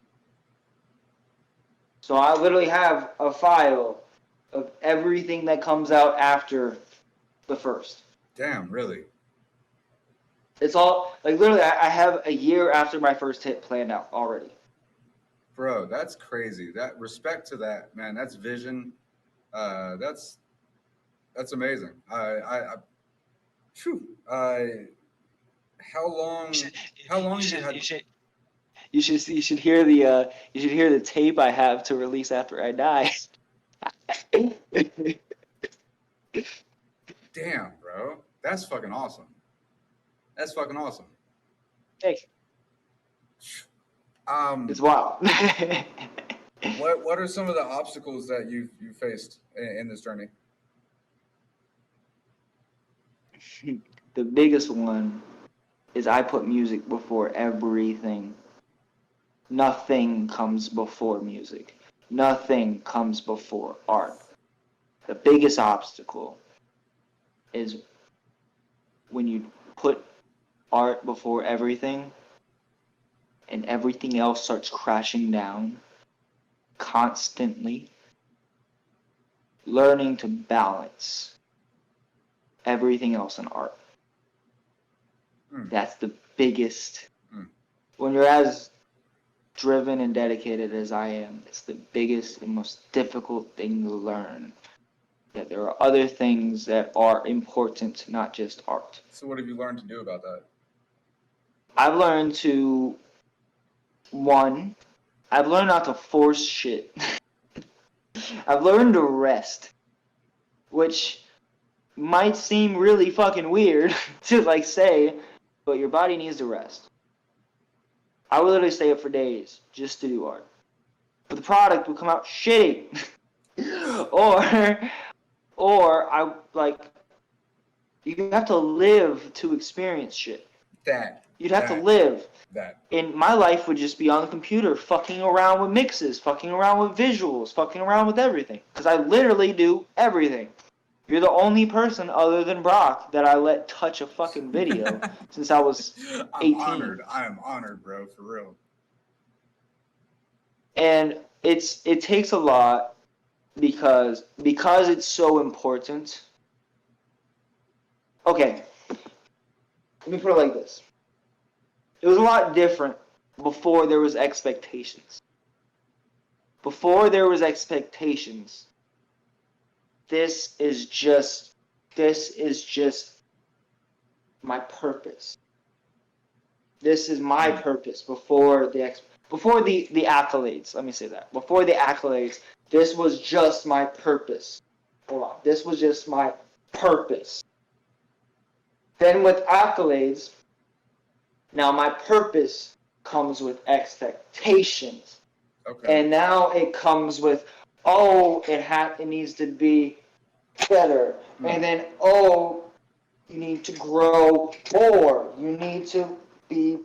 So I literally have a file of everything that comes out after the first. Damn, really? It's all, like, literally, I have a year after my first hit planned out already. Bro, that's crazy. That respect to that, man. That's vision. That's amazing. Phew. How long? How long have you had? You should hear the tape I have to release after I die. Damn, bro. That's fucking awesome. That's fucking awesome. Hey, Um, it's wild. what are some of the obstacles that you faced in this journey? The biggest one is I put music before everything. Nothing comes before music. Nothing comes before art. The biggest obstacle is when you put art before everything and everything else starts crashing down constantly. Learning to balance everything else in art. Mm. That's the biggest. Mm. When you're as driven and dedicated as I am, it's the biggest and most difficult thing to learn. That there are other things that are important, not just art. So what have you learned to do about that? I've learned to, I've learned not to force shit. I've learned to rest, which might seem really fucking weird to like say, but your body needs to rest. I would literally stay up for days just to do art. But the product would come out shitty. or I like, you have to live to experience shit. You'd have to live. And my life would just be on the computer, fucking around with mixes, fucking around with visuals, fucking around with everything. Because I literally do everything. You're the only person other than Brock that I let touch a fucking video since I was 18. Honored. I am honored, bro, for real. And it takes a lot because it's so important. Okay, let me put it like this. It was a lot different before there was expectations. Before there was expectations, this is just my purpose. This is my purpose before before the accolades, let me say that. Before the accolades, this was just my purpose. Hold on. This was just my purpose. Then with accolades, now my purpose comes with expectations. Okay. And now it comes with, oh, it needs to be better. And then, oh, you need to grow more. You need to be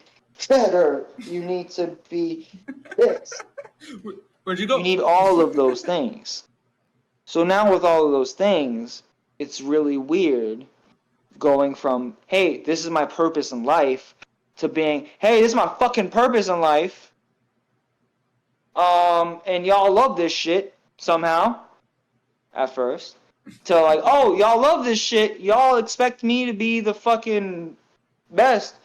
better. You need to be this. Where'd you You go? need all of those things. So now with all of those things, it's really weird going from, hey, this is my purpose in life, to being, hey, this is my fucking purpose in life. And y'all love this shit somehow at first. To like, oh, y'all love this shit. Y'all expect me to be the fucking best.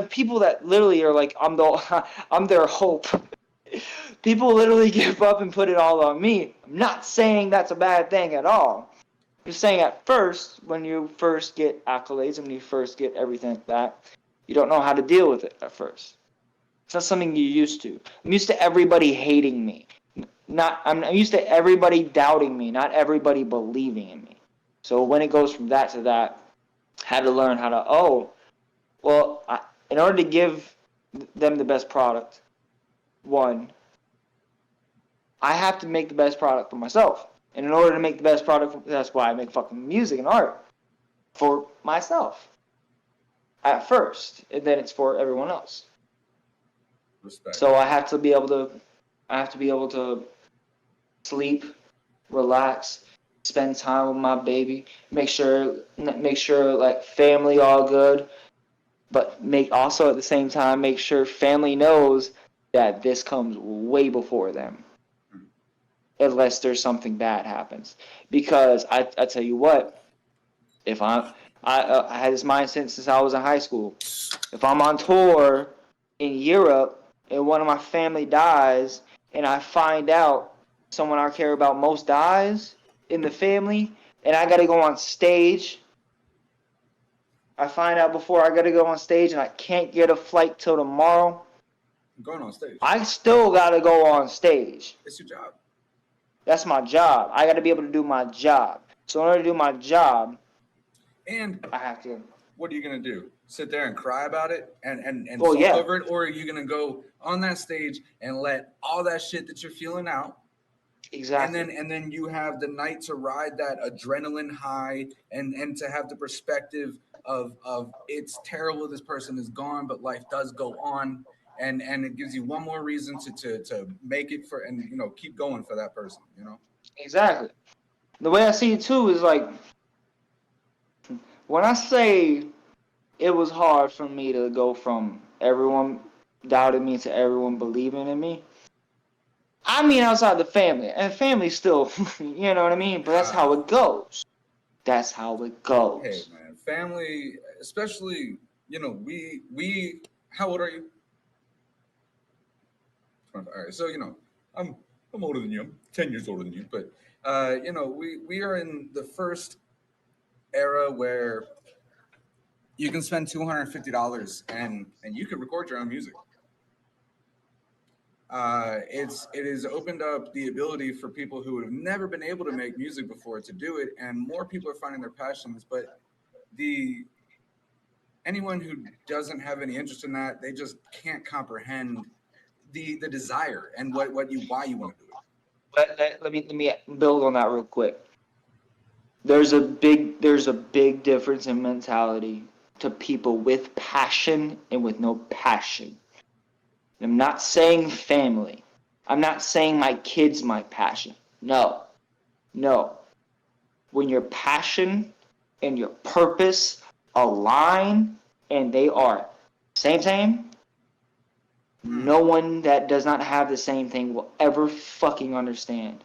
People that literally are like, I'm their hope. People literally give up and put it all on me. I'm not saying that's a bad thing at all. I'm just saying at first, when you first get accolades, when you first get everything like that, you don't know how to deal with it at first. It's not something you're used to. I'm used to everybody hating me. I'm used to everybody doubting me, not everybody believing in me. So when it goes from that to that, I had to learn how to, in order to give them the best product, one, I have to make the best product for myself. And in order to make the best product, that's why I make fucking music and art for myself at first, and then it's for everyone else. Respect. So I have to be able to sleep, relax, spend time with my baby, make sure like family all good, but also at the same time make sure family knows that this comes way before them, unless there's something bad happens. Because I tell you what, if I had this mindset since I was in high school. If I'm on tour in Europe and one of my family dies, and I find out someone I care about most dies in the family, and I gotta go on stage. I find out before I gotta go on stage, and I can't get a flight till tomorrow. I'm going on stage. I still gotta go on stage. It's your job. That's my job. I gotta be able to do my job. So in order to do my job, And I have to. what are you gonna do? Sit there and cry about it and Well, sulk yeah. over it, or are you gonna go on that stage and let all that shit that you're feeling out? Exactly. And then you have the night to ride that adrenaline high and to have the perspective of it's terrible this person is gone, but life does go on. And it gives you one more reason to make it for and keep going for that person, Exactly. The way I see it too is like, when I say it was hard for me to go from everyone doubting me to everyone believing in me, I mean outside the family. And family still, you know what I mean? But that's how it goes. That's how it goes. Hey man, family, especially, we how old are you? 25. All right, so I'm older than you. I'm 10 years older than you, but we are in the first era where you can spend $250 and you can record your own music. It has opened up the ability for people who have never been able to make music before to do it, and more people are finding their passions. But the anyone who doesn't have any interest in that, they just can't comprehend the desire and why you want to do it. Let me build on that real quick. There's a big difference in mentality to people with passion and with no passion. I'm not saying family. I'm not saying my kids my passion. No. No. When your passion and your purpose align and they are same, no one that does not have the same thing will ever fucking understand.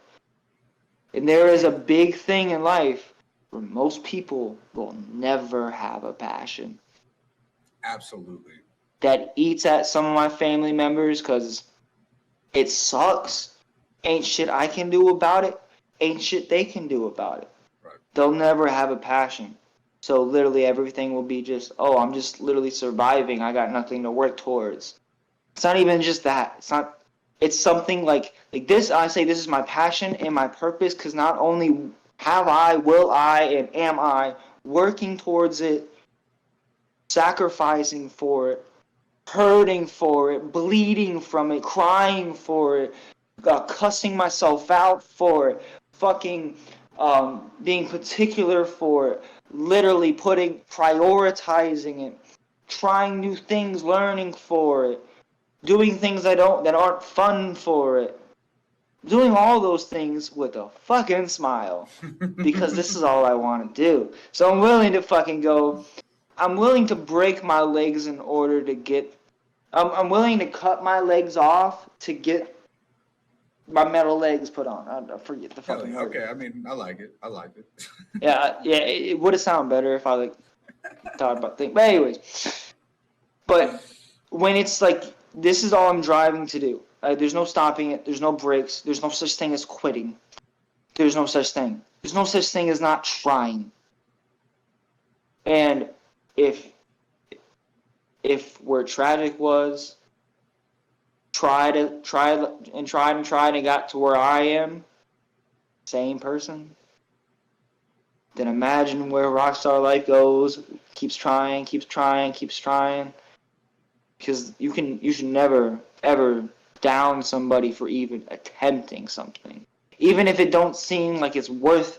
And there is a big thing in life where most people will never have a passion. Absolutely. That eats at some of my family members because it sucks. Ain't shit I can do about it. Ain't shit they can do about it. Right. They'll never have a passion. So literally everything will be just, oh, I'm just literally surviving. I got nothing to work towards. It's not even just that. It's something like this. I say this is my passion and my purpose because not only will I, and am I working towards it, sacrificing for it, hurting for it, bleeding from it, crying for it, cussing myself out for it, fucking being particular for it, literally prioritizing it, trying new things, learning for it, doing things that aren't fun for it, doing all those things with a fucking smile because this is all I want to do. So I'm willing to fucking go. I'm willing to break my legs in order to get. I'm willing to cut my legs off to get my metal legs put on. I forget the fucking word. Okay, I mean, I like it. Yeah. It would have sounded better if I thought about things. But anyways, but when it's like this is all I'm driving to do. There's no stopping it. There's no breaks. There's no such thing as quitting. There's no such thing. There's no such thing as not trying. And if where tragic was, tried and got to where I am, same person, then imagine where Rockstarliife goes. Keeps trying. Because you should never ever down somebody for even attempting something, even if it don't seem like it's worth.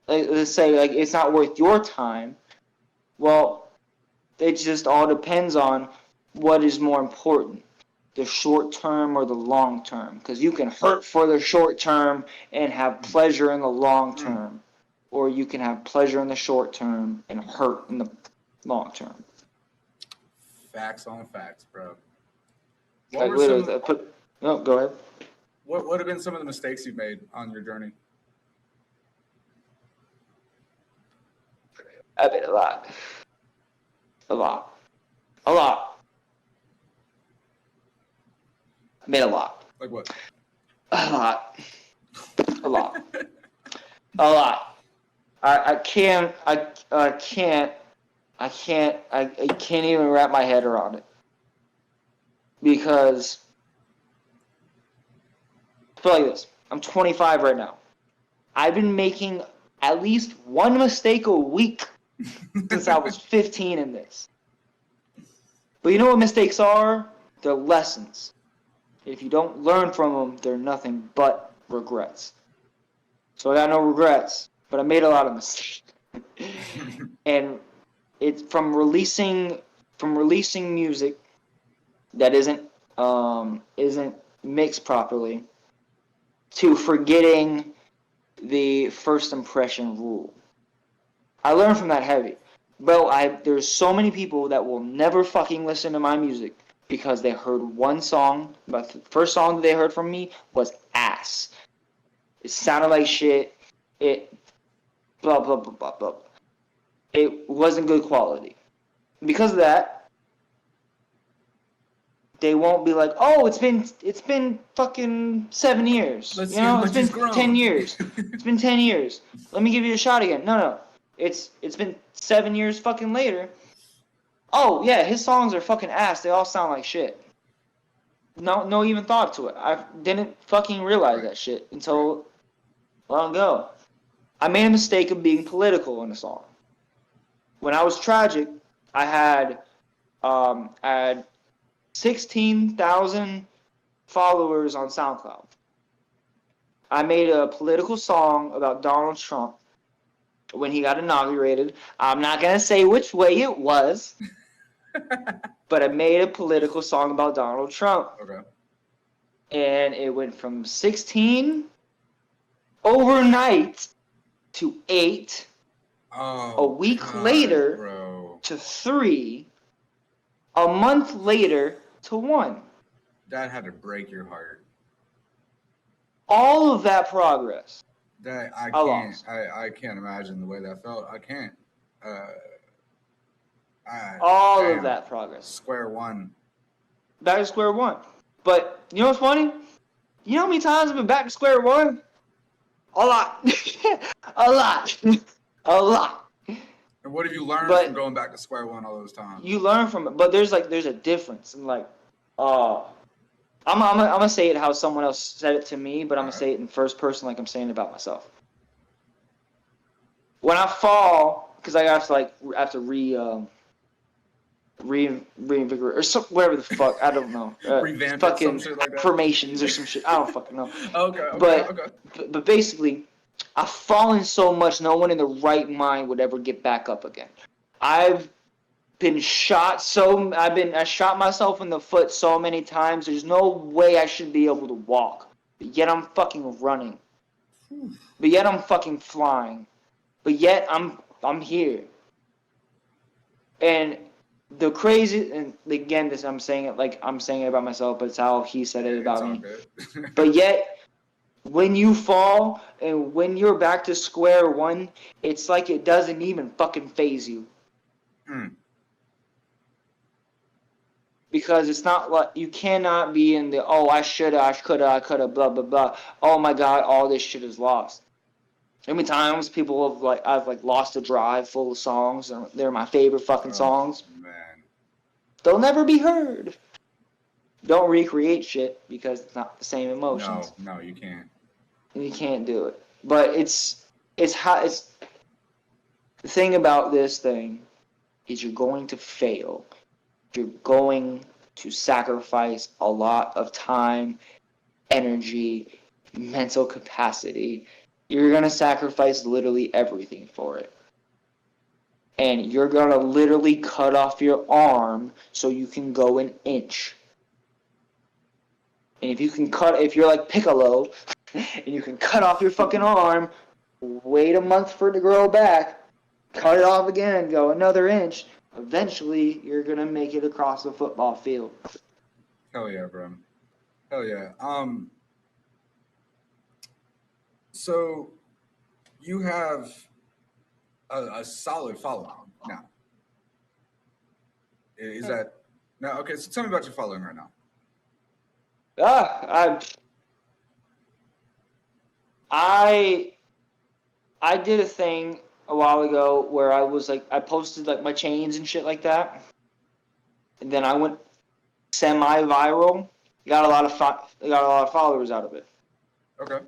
Let's say like it's not worth your time. Well, it just all depends on what is more important, the short term or the long term. Because you can hurt for the short term and have pleasure in the long term, or you can have pleasure in the short term and hurt in the long term. Facts on facts, bro. Go ahead. What have been some of the mistakes you've made on your journey? I made a lot. I made a lot. Like what? A lot. I can't even wrap my head around it. Because I feel like this. I'm 25 right now. I've been making at least one mistake a week since I was 15 in this. But you know what mistakes are? They're lessons. If you don't learn from them, they're nothing but regrets. So I got no regrets, but I made a lot of mistakes. And it's from releasing music that isn't mixed properly to forgetting the first impression rule. I learned from that heavy. Bro, there's so many people that will never fucking listen to my music because they heard one song, but the first song that they heard from me was ass. It sounded like shit. It blah blah blah blah blah. It wasn't good quality. Because of that, they won't be like, oh, it's been fucking 7 years. Let's see how much it's he's been grown. 10 years. It's been 10 years. Let me give you a shot again. No. It's been 7 years fucking later. Oh yeah, his songs are fucking ass. They all sound like shit. No even thought to it. I didn't fucking realize that shit until long ago. I made a mistake of being political in a song. When I was tragic, I had 16,000 followers on SoundCloud. I made a political song about Donald Trump when he got inaugurated. I'm not going to say which way it was, but I made a political song about Donald Trump. Okay. And it went from 16 overnight to 8. A week later to 3. A month later to 1. That had to break your heart. All of that progress. That I can't imagine the way that felt. I can't. All of that progress. Square one. Back to square one. But you know what's funny? You know how many times I've been back to square one? A lot. A lot. And what have you learned from going back to square one all those times? You learn from it, but there's a difference in I'm gonna say it how someone else said it to me, but I'm gonna All right. say it in first person like I'm saying it about myself. When I fall, because I have to reinvigorate or some, whatever the fuck, I don't know. Revamp it, some Fucking shit like that. affirmations or some shit. I don't fucking know. Okay. But basically, I've fallen so much, no one in the right mind would ever get back up again. I've I shot myself in the foot so many times. There's no way I should be able to walk, but yet I'm fucking running. But yet I'm fucking flying. But yet I'm here. And the crazy, and again, this I'm saying it like I'm saying it about myself, but it's how he said it It's about all me. good. But yet, when you fall and when you're back to square one, it's like it doesn't even fucking phase you. Because it's not like you cannot be in the I shoulda, I coulda, blah blah blah. Oh my god, all this shit is lost. How many times people have I've lost a drive full of songs and they're my favorite fucking songs. Man. They'll never be heard. Don't recreate shit because it's not the same emotions. No, you can't. And you can't do it. But it's the thing about this thing is you're going to fail. You're going to sacrifice a lot of time, energy, mental capacity. You're going to sacrifice literally everything for it. And you're going to literally cut off your arm so you can go an inch. And if you're like Piccolo, and you can cut off your fucking arm, wait a month for it to grow back, cut it off again, go another inch, eventually you're going to make it across the football field. Hell yeah, bro. Hell yeah. So you have a solid following now. Is that no? Okay, so tell me about your following right now. I did a thing a while ago where I posted my chains and shit like that, and then I went semi-viral. Got a lot of followers out of it. Okay.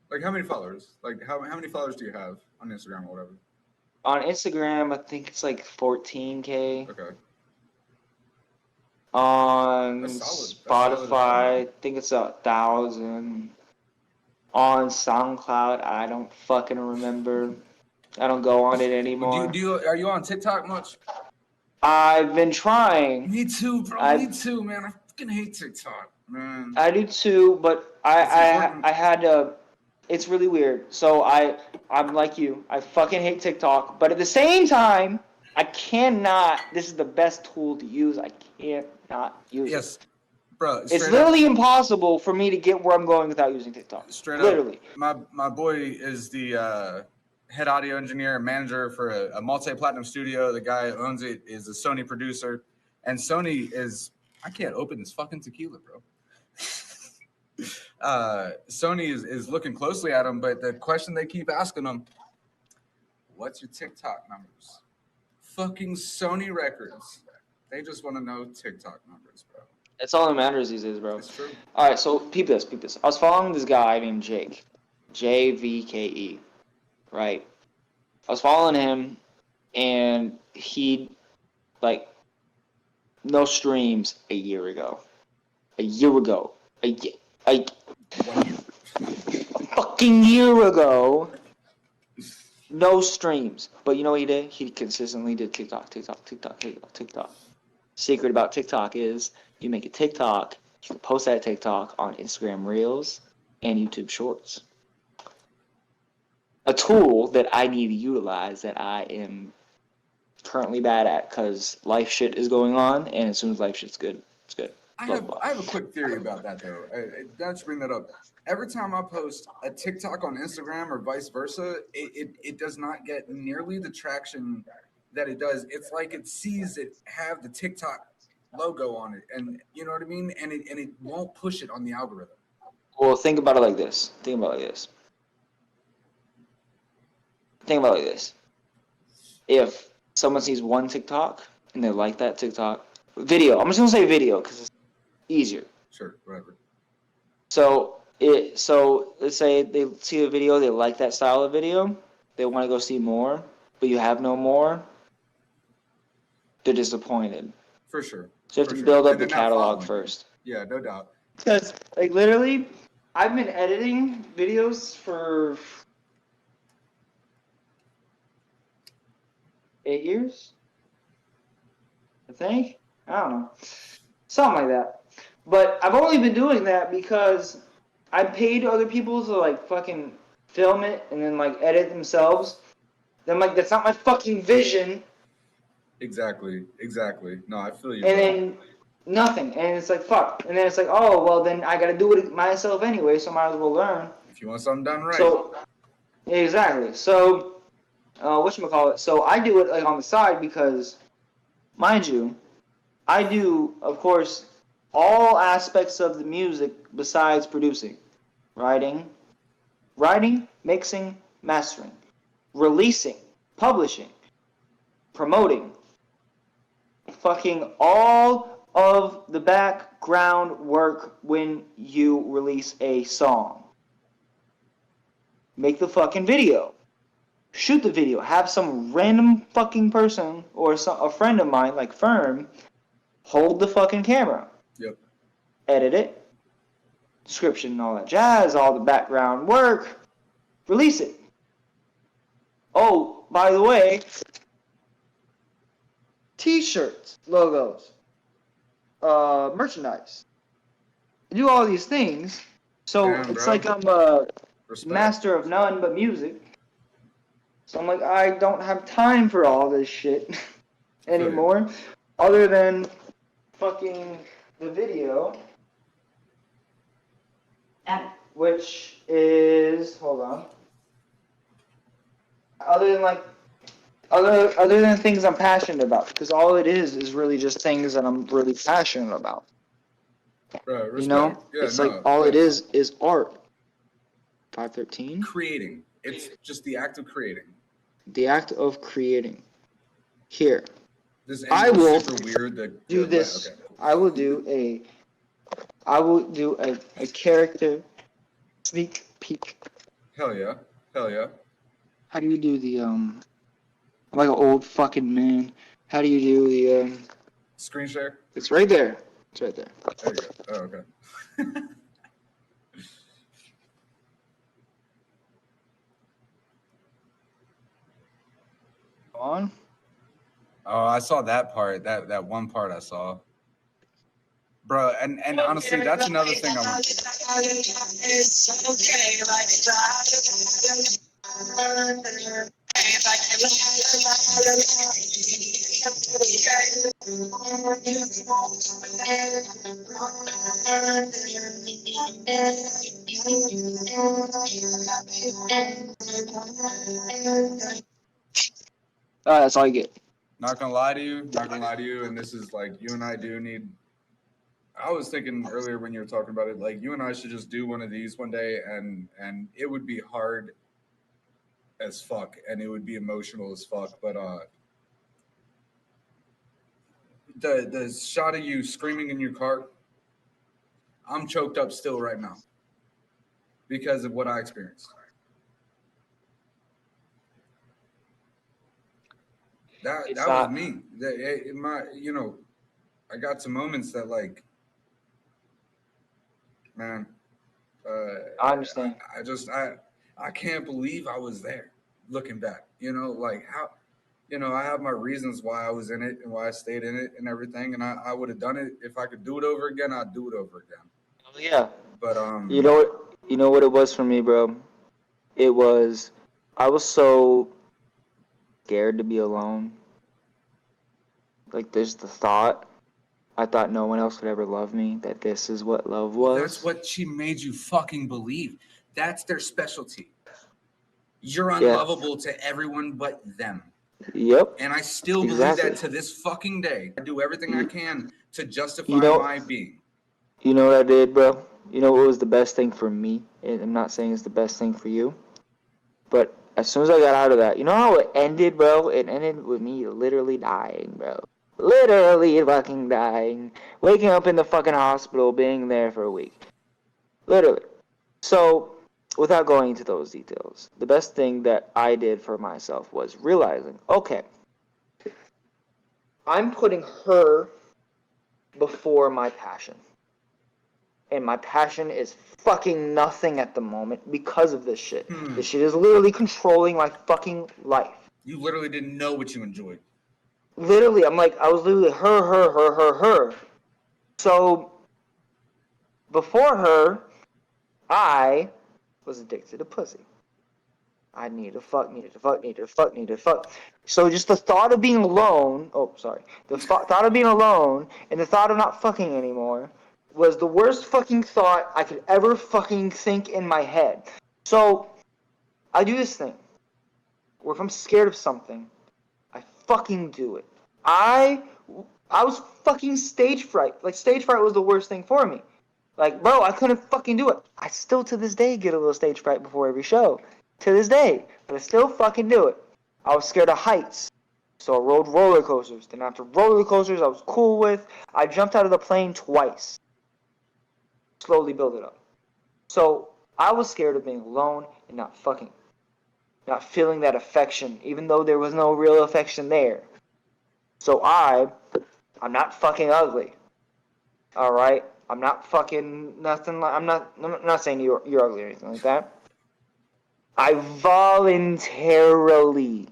Like how many followers? Like how many followers do you have on Instagram or whatever? On Instagram, I think it's 14K. Okay. On That's solid. That's solid as hell, Spotify, man. I think it's 1,000. On SoundCloud, I don't fucking remember. I don't go on it anymore. Are you on TikTok much? I've been trying. Me too, bro. Me too, man. I fucking hate TikTok, man. I do too, but It's important. I had to. It's really weird. So I'm like you. I fucking hate TikTok, but at the same time, I cannot. This is the best tool to use. I can't not use it. Bro. It's literally impossible for me to get where I'm going without using TikTok. Straight literally. up, my boy is the head audio engineer and manager for a multi-platinum studio. The guy who owns it is a Sony producer, and Sony is I can't open this fucking tequila, bro. Sony is looking closely at him, but the question they keep asking him, what's your TikTok numbers? Fucking Sony records. They just want to know TikTok numbers, bro. That's all that matters these days, bro. It's true. All right, so peep this. I was following this guy named Jake, JVKE, right? I was following him, and he no streams a year ago. A fucking year ago. No streams. But you know what he did? He consistently did TikTok. Secret about TikTok is you make a TikTok, you can post that TikTok on Instagram Reels and YouTube Shorts. A tool that I need to utilize that I am currently bad at because life shit is going on, and as soon as life shit's good, it's good. I have a quick theory about that though. Let's bring that up. Every time I post a TikTok on Instagram or vice versa, it does not get nearly the traction that it does. It's like it sees it have the TikTok logo on it, and you know what I mean, and it won't push it on the algorithm. Well, think about it like this. If someone sees one TikTok and they like that TikTok video, I'm just gonna say video because it's easier. Sure, whatever. So let's say they see a video, they like that style of video, they want to go see more, but you have no more, they're disappointed. For sure. So you have For to sure. build up And the they're not catalog following you. first. Yeah, no doubt. Because, like, literally, I've been editing videos for 8 years, I think. I don't know. Something like that. But I've only been doing that because I paid other people to, like, fucking film it and then, like, edit themselves. Then I'm like, that's not my fucking vision. Exactly. No, I feel you, And bro. then nothing. And it's like, fuck. And then it's like, oh, well, then I gotta do it myself anyway, so I might as well learn. If you want something done right. So, exactly. So, whatchamacallit? So I do it, like, on the side because, mind you, I do, of course, all aspects of the music besides producing. Writing, mixing, mastering, releasing, publishing, promoting, fucking all of the background work when you release a song. Make the fucking video. Shoot the video. Have some random fucking person or a friend of mine, like Firm, hold the fucking camera. Yep. Edit it. Description and all that jazz, all the background work. Release it. Oh, by the way, t-shirts, logos, merchandise. I do all these things, so Damn, it's bro. like I'm a Respect. master of none but music. So I'm like, I don't have time for all this shit anymore, other than fucking the video, which is, hold on, other than things I'm passionate about, because all it is really just things that I'm really passionate about. Bro, respect. You know, yeah, it's no, like all it is art. 513. Creating. It's just the act of creating. The act of creating. Here, This I angle will super weird. do this. Okay, cool. I will do a character sneak peek. Hell yeah. How do you do the I'm like an old fucking man. How do you do the Screen share. It's right there. It's right there. There you go. Oh, okay. Come on. Oh, I saw that part. That one part I saw. Bro, and honestly, that's another thing I want. That's all you get. Not gonna lie to you, and this is like you and I do need. I was thinking earlier when you were talking about it, like you and I should just do one of these one day, and it would be hard as fuck, and it would be emotional as fuck. But the shot of you screaming in your car, I'm choked up still right now because of what I experienced. That was me. I got some moments that like, man, I understand. I can't believe I was there. Looking back, like how, I have my reasons why I was in it and why I stayed in it and everything, and I would have done it if I could do it over again. I'd do it over again. Yeah. But You know what it was for me, bro? It was I was so scared to be alone. Like there's the thought. I thought no one else would ever love me, that this is what love was. That's what she made you fucking believe. That's their specialty. You're unlovable to everyone but them. Yep. And I still believe that to this fucking day. I do everything I can to justify my being. You know what I did, bro? You know what was the best thing for me? And I'm not saying it's the best thing for you. But as soon as I got out of that, you know how it ended, bro? It ended with me literally dying, bro. Literally fucking dying. Waking up in the fucking hospital, being there for a week. Literally. So, without going into those details, the best thing that I did for myself was realizing, okay, I'm putting her before my passion. And my passion is fucking nothing at the moment because of this shit. This shit is literally controlling my fucking life. You literally didn't know what you enjoyed. Literally, I'm like, I was literally her. So, before her, I was addicted to pussy. I needed to fuck. So just the thought of being alone, the thought of being alone and the thought of not fucking anymore was the worst fucking thought I could ever fucking think in my head. So, I do this thing, where if I'm scared of something, I fucking do it. I was fucking stage fright. Like, stage fright was the worst thing for me. Like, bro, I couldn't fucking do it. I still, to this day, get a little stage fright before every show. To this day. But I still fucking do it. I was scared of heights. So I rode roller coasters. Then after roller coasters, I was cool with. I jumped out of the plane twice. Slowly build it up. So I was scared of being alone and not fucking. Not feeling that affection, even though there was no real affection there. So I'm not fucking ugly. Alright? I'm not fucking nothing like, I'm not saying you're ugly or anything like that. I voluntarily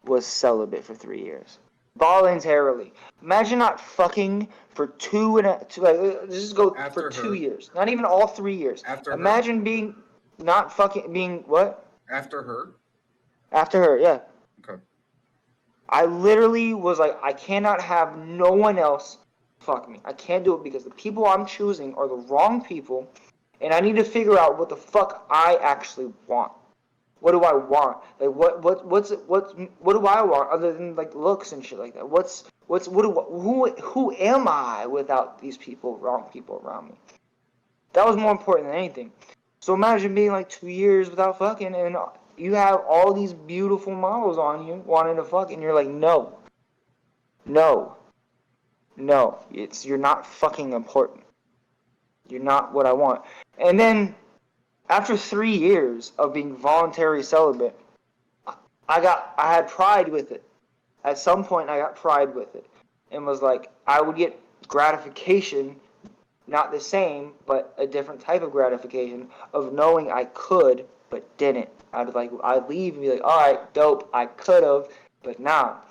was celibate for 3 years. Voluntarily. Imagine not fucking for just go After for 2 her. years. Not even all 3 years. After Imagine her. being not fucking being what? After her. After her, yeah. Okay. I literally was like, I cannot have no one else fuck me. I can't do it because the people I'm choosing are the wrong people, and I need to figure out what the fuck I actually want. What do I want? Like what do I want other than like looks and shit like that? Who am I without these wrong people around me? That was more important than anything. So imagine being like 2 years without fucking, and you have all these beautiful models on you wanting to fuck, and you're like, no, you're not fucking important. You're not what I want. And then after 3 years of being voluntary celibate, I had pride with it. At some point, I got pride with it, and was like, I would get gratification, not the same, but a different type of gratification of knowing I could, but didn't. I'd leave and be like, all right, dope, I could have, but now.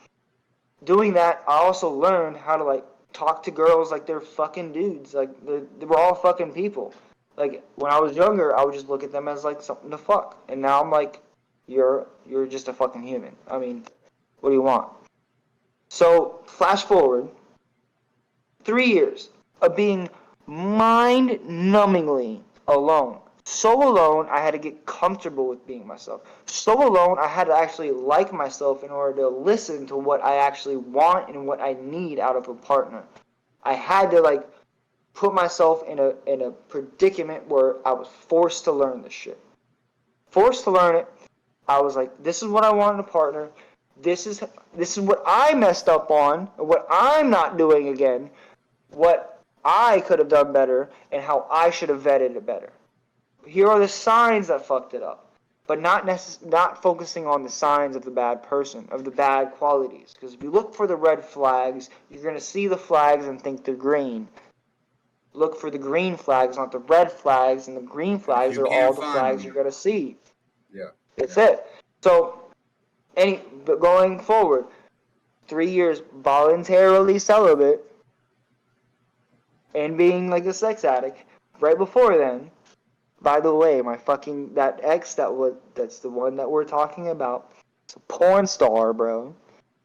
Doing that, I also learned how to like talk to girls like they're fucking dudes, like they were all fucking people. Like when I was younger, I would just look at them as like something to fuck, and now I'm like, you're just a fucking human. I mean, what do you want? So flash forward 3 years of being mind-numbingly alone. So alone, I had to get comfortable with being myself. So alone, I had to actually like myself in order to listen to what I actually want and what I need out of a partner. I had to like put myself in a predicament where I was forced to learn this shit. Forced to learn it. I was like, this is what I want in a partner. This is what I messed up on, what I'm not doing again, what I could have done better, and how I should have vetted it better. Here are the signs that fucked it up, but not focusing on the signs of the bad person, of the bad qualities. Because if you look for the red flags, you're going to see the flags and think they're green. Look for the green flags, not the red flags, and the green flags are all the flags you're going to see. Yeah. That's it. So, but going forward, 3 years voluntarily celibate and being like a sex addict. Right before then, by the way, that ex that's the one that we're talking about. It's a porn star, bro.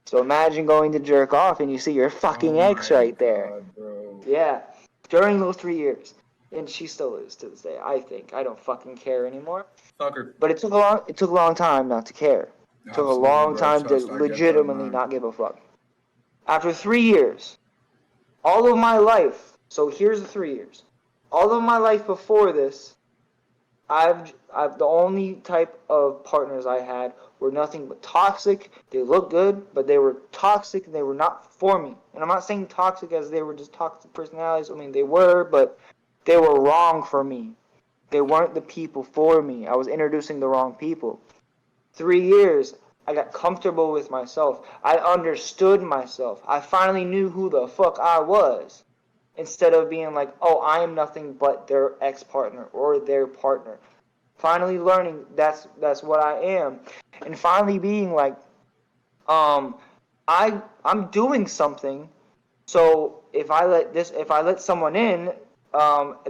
So imagine going to jerk off and you see your fucking ex right there. Bro. Yeah. During those 3 years. And she still is to this day, I think. I don't fucking care anymore. Fuck her. But it took a long time not to care. It took a long time to legitimately not give a fuck. After 3 years, all of my life, so here's the 3 years. All of my life before this, I've the only type of partners I had were nothing but toxic. They looked good, but they were toxic and they were not for me. And I'm not saying toxic as they were just toxic personalities. I mean, they were, but they were wrong for me. They weren't the people for me. I was introducing the wrong people. 3 years, I got comfortable with myself. I understood myself. I finally knew who the fuck I was. Instead of being like, oh, I am nothing but their ex-partner or their partner. Finally learning that's what I am. And finally being like, I'm doing something, so if I let someone in,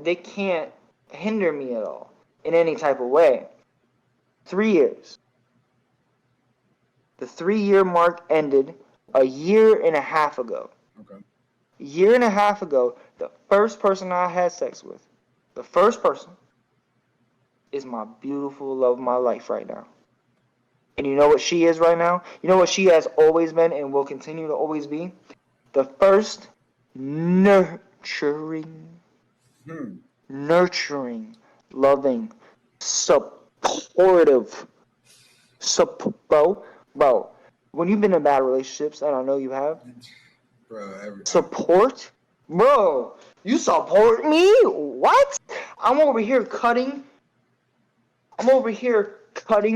they can't hinder me at all in any type of way. 3 years. The 3 year mark ended a year and a half ago. Okay. A year and a half ago, the first person I had sex with, the first person, is my beautiful love of my life right now. And you know what she is right now? You know what she has always been and will continue to always be? The first nurturing, loving, supportive, bro. When you've been in bad relationships, and I know you have, Bro, support, bro. You support me? What? I'm over here cutting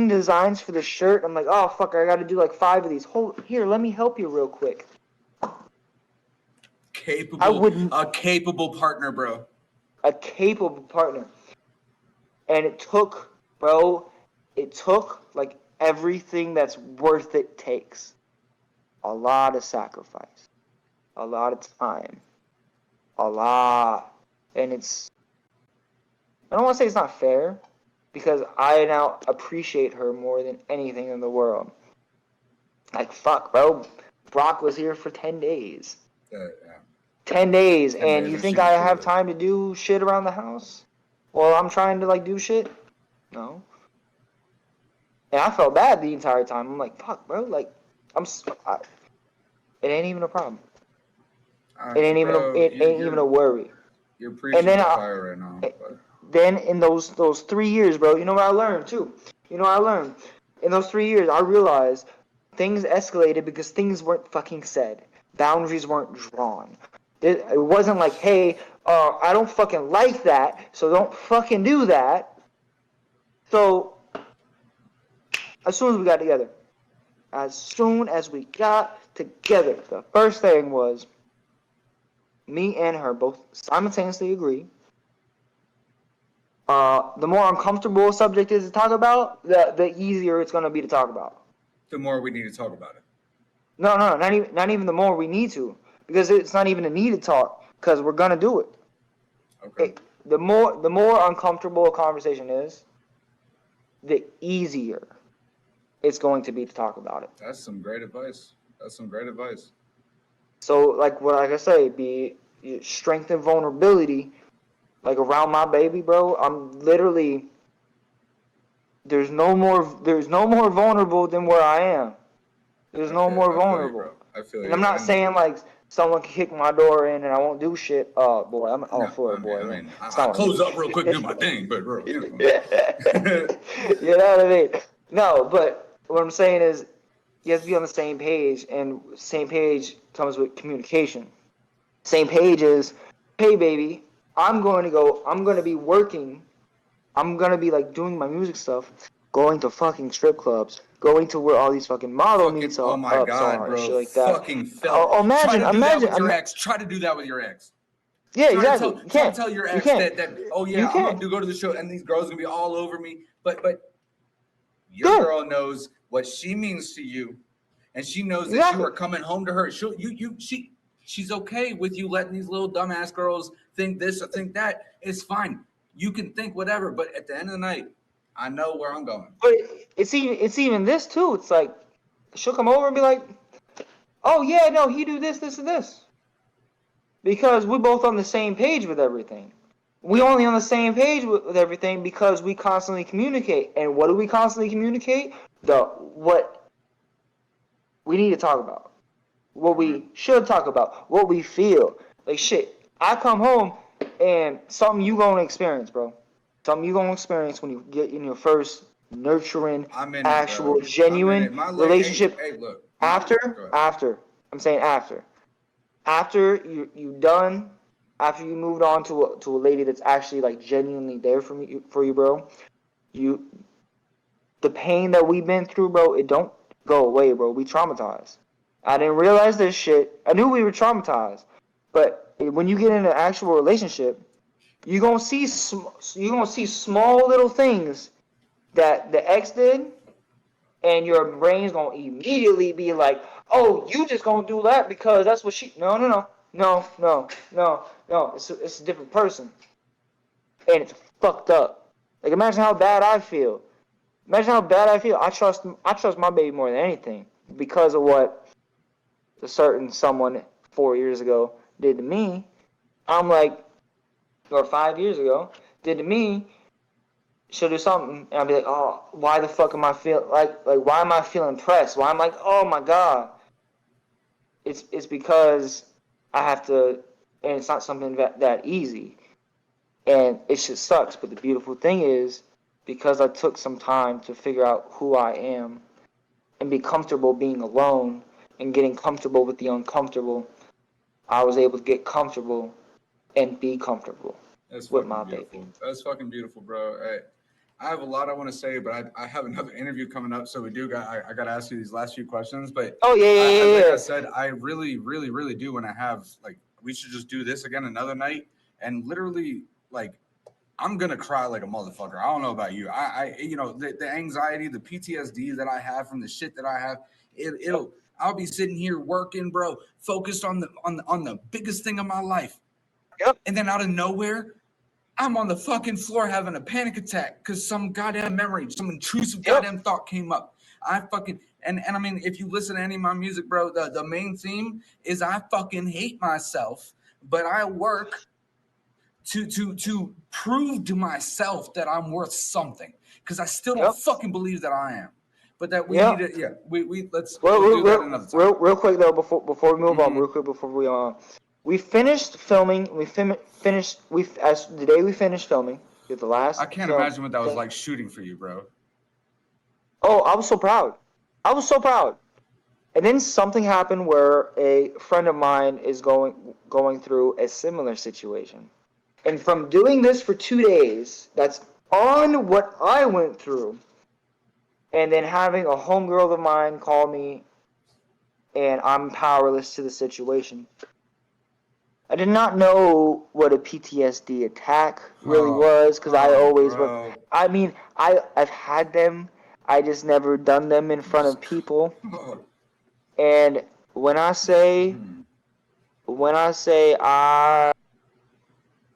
designs for the shirt. I'm like, oh fuck, I gotta do like 5 of these. Hold here, let me help you real quick. a capable partner, bro. A capable partner. And it took like everything that's worth it takes. A lot of sacrifice. A lot of time. A lot. And I don't want to say it's not fair, because I now appreciate her more than anything in the world. Like, fuck, bro. Brock was here for 10 days. Yeah. 10 days, 10 and days, you and think she was I cool have with it. time to do shit around the house? Well, I'm trying to, like, do shit? No. And I felt bad the entire time. I'm like, fuck, bro. Like, it ain't even a problem. It ain't even a worry. You're And preaching then to the choir right now. But then in those 3 years, bro, you know what I learned too? In those 3 years, I realized things escalated because things weren't fucking said. Boundaries weren't drawn. It wasn't like, hey, I don't fucking like that, so don't fucking do that. So as soon as we got together, the first thing was me and her both simultaneously agree. The more uncomfortable a subject is to talk about, the easier it's going to be to talk about. the more we need to talk about it. No, not even the more we need to, because it's not even a needed talk, because we're going to do it. Okay. The more uncomfortable a conversation is, the easier it's going to be to talk about it. That's some great advice. So, like I say, be strength and vulnerability, like around my baby, bro. I'm literally there's no more vulnerable than where I am. There's no more I feel you, vulnerable. bro. I feel And I'm you. not saying like someone can kick my door in and I won't do shit. Oh boy, I'm all No, for it, boy. I close up real quick, do my thing, but bro, you know. You know what I mean? No, but what I'm saying is you have to be on the same page, and same page comes with communication. Same page is, hey baby, I'm going to be working, I'm going to be like doing my music stuff, going to fucking strip clubs, going to where all these fucking model Fucking, meets oh up my god, are and bro, shit like that. fucking felt. Oh, Try imagine, to do that with your ex. Try to do that with your ex. yeah, exactly. You Try to can't. tell your You ex can't. that oh You yeah, I'm can't. gonna go to the show and these girls are gonna be all over me. But your Yeah, girl knows what she means to you, and she knows that you exactly. are coming home to her. She's okay with you letting these little dumbass girls think this or think that. It's fine. You can think whatever, but at the end of the night, I know where I'm going. But it's even this too. It's like she'll come over and be like, "Oh yeah, no, he do this, this, and this," because we're both on the same page with everything. We only on the same page with everything because we constantly communicate. And what do we constantly communicate? What we need to talk about, what we should talk about, what we feel. Like shit. I come home and something you gonna experience, bro. Something you're gonna experience when you get in your first nurturing, I'm in it, actual, bro. I'm in genuine it. My leg. Hey, relationship. hey, look. Go ahead. I'm saying after you done, after you moved on to a lady that's actually like genuinely there for you, bro. You the pain that we've been through, bro, it don't go away, bro. We traumatized. I didn't realize this shit. I knew we were traumatized, but when you get in an actual relationship, you gonna see small little things that the ex did, and your brain's gonna immediately be like, "Oh, you just gonna do that because that's what she." No, no, no, no, no, no, no. It's a different person, and it's fucked up. Like imagine how bad I feel. Imagine how bad I feel. I trust my baby more than anything because of what a certain someone 4 years ago did to me. I'm like, or 5 years ago did to me. She'll do something, and I'll be like, oh, why the fuck am I feel like why am I feeling pressed? Why I'm like, oh my god. It's because I have to, and it's not something that easy, and it just sucks. But the beautiful thing is, because I took some time to figure out who I am and be comfortable being alone and getting comfortable with the uncomfortable, I was able to get comfortable and be comfortable That's with fucking my baby. beautiful. That's fucking beautiful, bro. Hey, I have a lot I want to say, but I have another interview coming up, so we do got. I got to ask you these last few questions, but Oh yeah, yeah, like yeah, I yeah. said, I really, really, really do want to have like we should just do this again another night, and literally like I'm gonna cry like a motherfucker. I don't know about you. You know, the anxiety, the PTSD that I have from the shit that I have, Yep, it'll. I'll be sitting here working, bro, focused on the biggest thing of my life, yep, and then out of nowhere, I'm on the fucking floor having a panic attack because some goddamn memory, some intrusive yep, goddamn thought came up. I fucking and I mean, if you listen to any of my music, bro, the main theme is I fucking hate myself, but I work to prove to myself that I'm worth something because I still don't yep, fucking believe that I am. But that we need yep. to, yeah, we let's Well, we'll do that another time. real quick though, before we move on, Mm-hmm. real quick before we finished filming. Finished as the day we finished filming. Did the I last can't film imagine what that was thing. like shooting for you, bro. Oh, I was so proud. I was so proud. And then something happened where a friend of mine is going through a similar situation. And from doing this for 2 days, that's on what I went through. And then having a homegirl of mine call me, and I'm powerless to the situation. I did not know what a PTSD attack really Oh, was because I oh, always were. bro. I mean, I've had them. I just never done them in front Jesus of people. Christ. And when I say Hmm. when I say I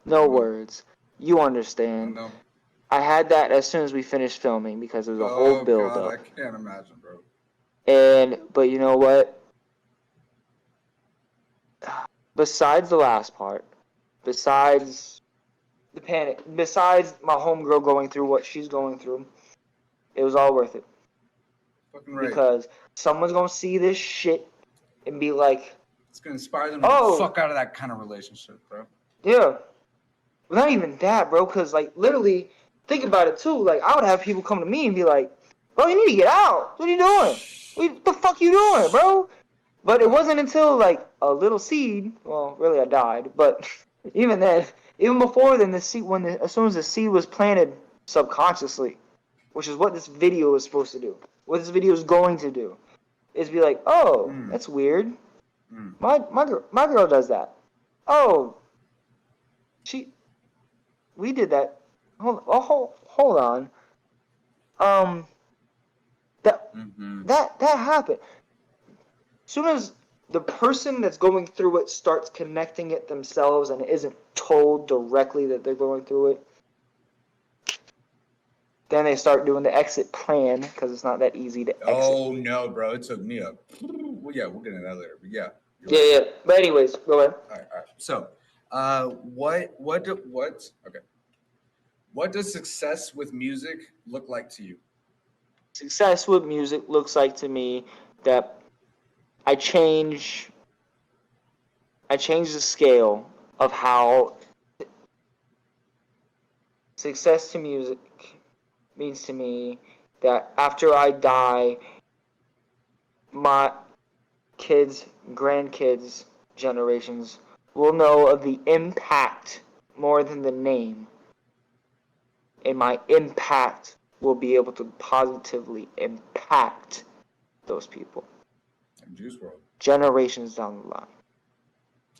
no No, words, you no, understand. no. I had that as soon as we finished filming because it was a whole Oh build God, I up. can't imagine, bro. And but you know what? Besides the last part, besides the panic, besides my homegirl going through what she's going through, it was all worth it Fucking right. because someone's gonna see this shit and be like, It's gonna inspire them to get the "Oh, fuck out of that kind of relationship, bro. yeah." Well, not even that, bro. Because like literally, think about it too. Like I would have people come to me and be like, "Bro, you need to get out. What are you doing? What the fuck you doing, bro?" But it Yeah. wasn't until like a little seed. Well, really, I died. But even then, even before then, the seed as soon as the seed was planted subconsciously, which is what this video is supposed to do. What this video is going to do is be like, "Oh, Mm, that's weird. mm. My girl does that. Oh, she we did that. Hold on. Um, that Mm-hmm. that happened. As soon as the person that's going through it starts connecting it themselves and isn't told directly that they're going through it, then they start doing the exit plan because it's not that easy to exit. Oh no, bro. It took me a. Well, yeah, we'll get into that later. But yeah, you're Yeah, right. yeah. But anyways, go ahead. All right, all right. So, what? Okay. What does success with music look like to you? Success with music looks like to me that I change I change the scale of how success to music means to me that after I die, my kids, grandkids, generations will know of the impact more than the name. And my impact will be able to positively impact those people. And Juice WRLD. Generations down the line.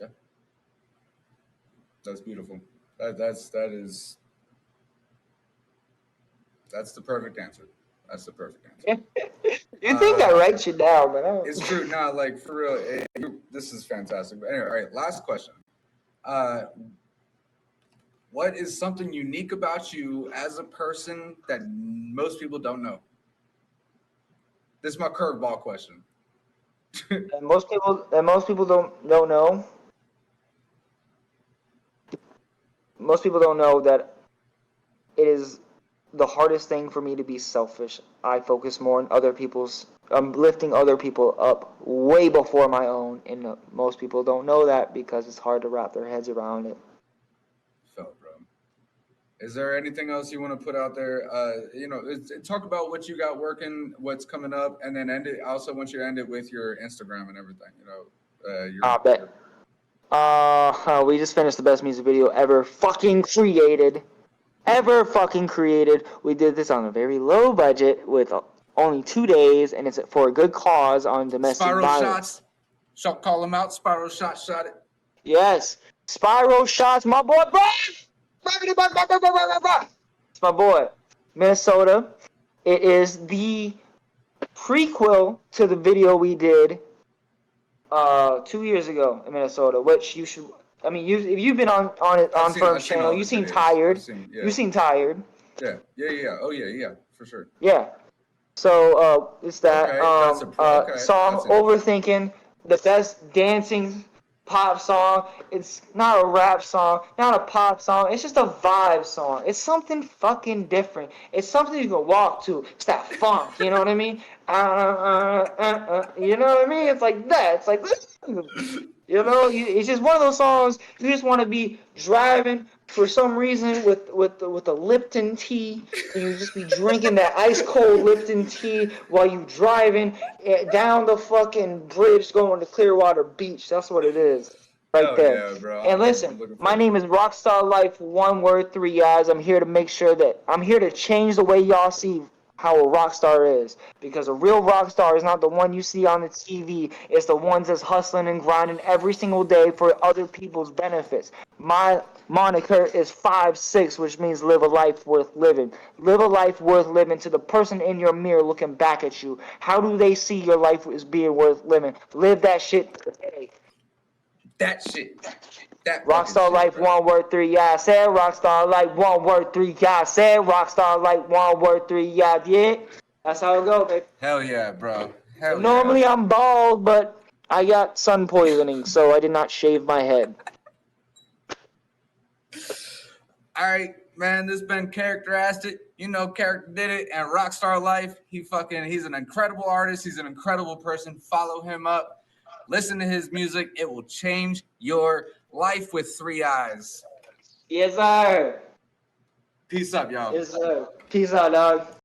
Yeah. That's beautiful. That's the perfect answer. That's the perfect answer. You think I write shit down, man? It's true. No, like for real. This is fantastic. But anyway, all right. Last question. What is something unique about you as a person that most people don't know? This is my curveball question. And most people don't know. Most people don't know that it is the hardest thing for me to be selfish. I focus more on other people's. I'm lifting other people up way before my own, and most people don't know that because it's hard to wrap their heads around it. Felt, bro. Is there anything else you want to put out there? Talk about what you got working, what's coming up, and then end it. I also want you to end it with your Instagram and everything. I bet. We just finished the best music video ever fucking created. We did this on a very low budget with only 2 days, and it's for a good cause on domestic Spiral violence. Shots. Call them out. Spiral Shots shot it. Yes. Spiral Shots, my boy, bro. It's my boy. Minnesota. It is the prequel to the video we did 2 years ago in Minnesota, which you should. I mean, if you've been on Firm's channel, you seem tired. You seem tired. Yeah. Oh yeah, for sure. Yeah. So it's that Okay, song Overthinking, the best dancing pop song. It's not a rap song, not a pop song. It's just a vibe song. It's something fucking different. It's something you can walk to. It's that funk, you know what I mean? You know what I mean? It's like that. It's like, it's just one of those songs you just want to be driving for some reason with the Lipton tea, and you just be drinking that ice cold Lipton tea while you driving down the fucking bridge going to Clearwater Beach. That's what it is, right there. Yeah, bro. And listen, my name is Rockstarliiife. 1 word, 3 eyes. I'm here to make sure that I'm here to change the way y'all see how a rock star is, because a real rock star is not the one you see on the TV. It's the ones that's hustling and grinding every single day for other people's benefits. My moniker is 5'6", which means live a life worth living. Live a life worth living to the person in your mirror looking back at you. How do they see your life as being worth living? Live that shit today. That shit. Rockstarliiife, 1 word, 3 eyes. Said Rockstarliiife, 1 word, 3 eyes. Said Rockstarliiife, 1 word, 3 eyes. Yeah, that's how it go, baby. Hell yeah, bro. Normally I'm bald, but I got sun poisoning, so I did not shave my head. All right, man. This has been Karikter. Karikter did it, and Rockstarliiife. He's an incredible artist. He's an incredible person. Follow him up. Listen to his music. It will change your life with 3 eyes. Yes, sir. Peace up, y'all. Yes, sir. Peace out, dog.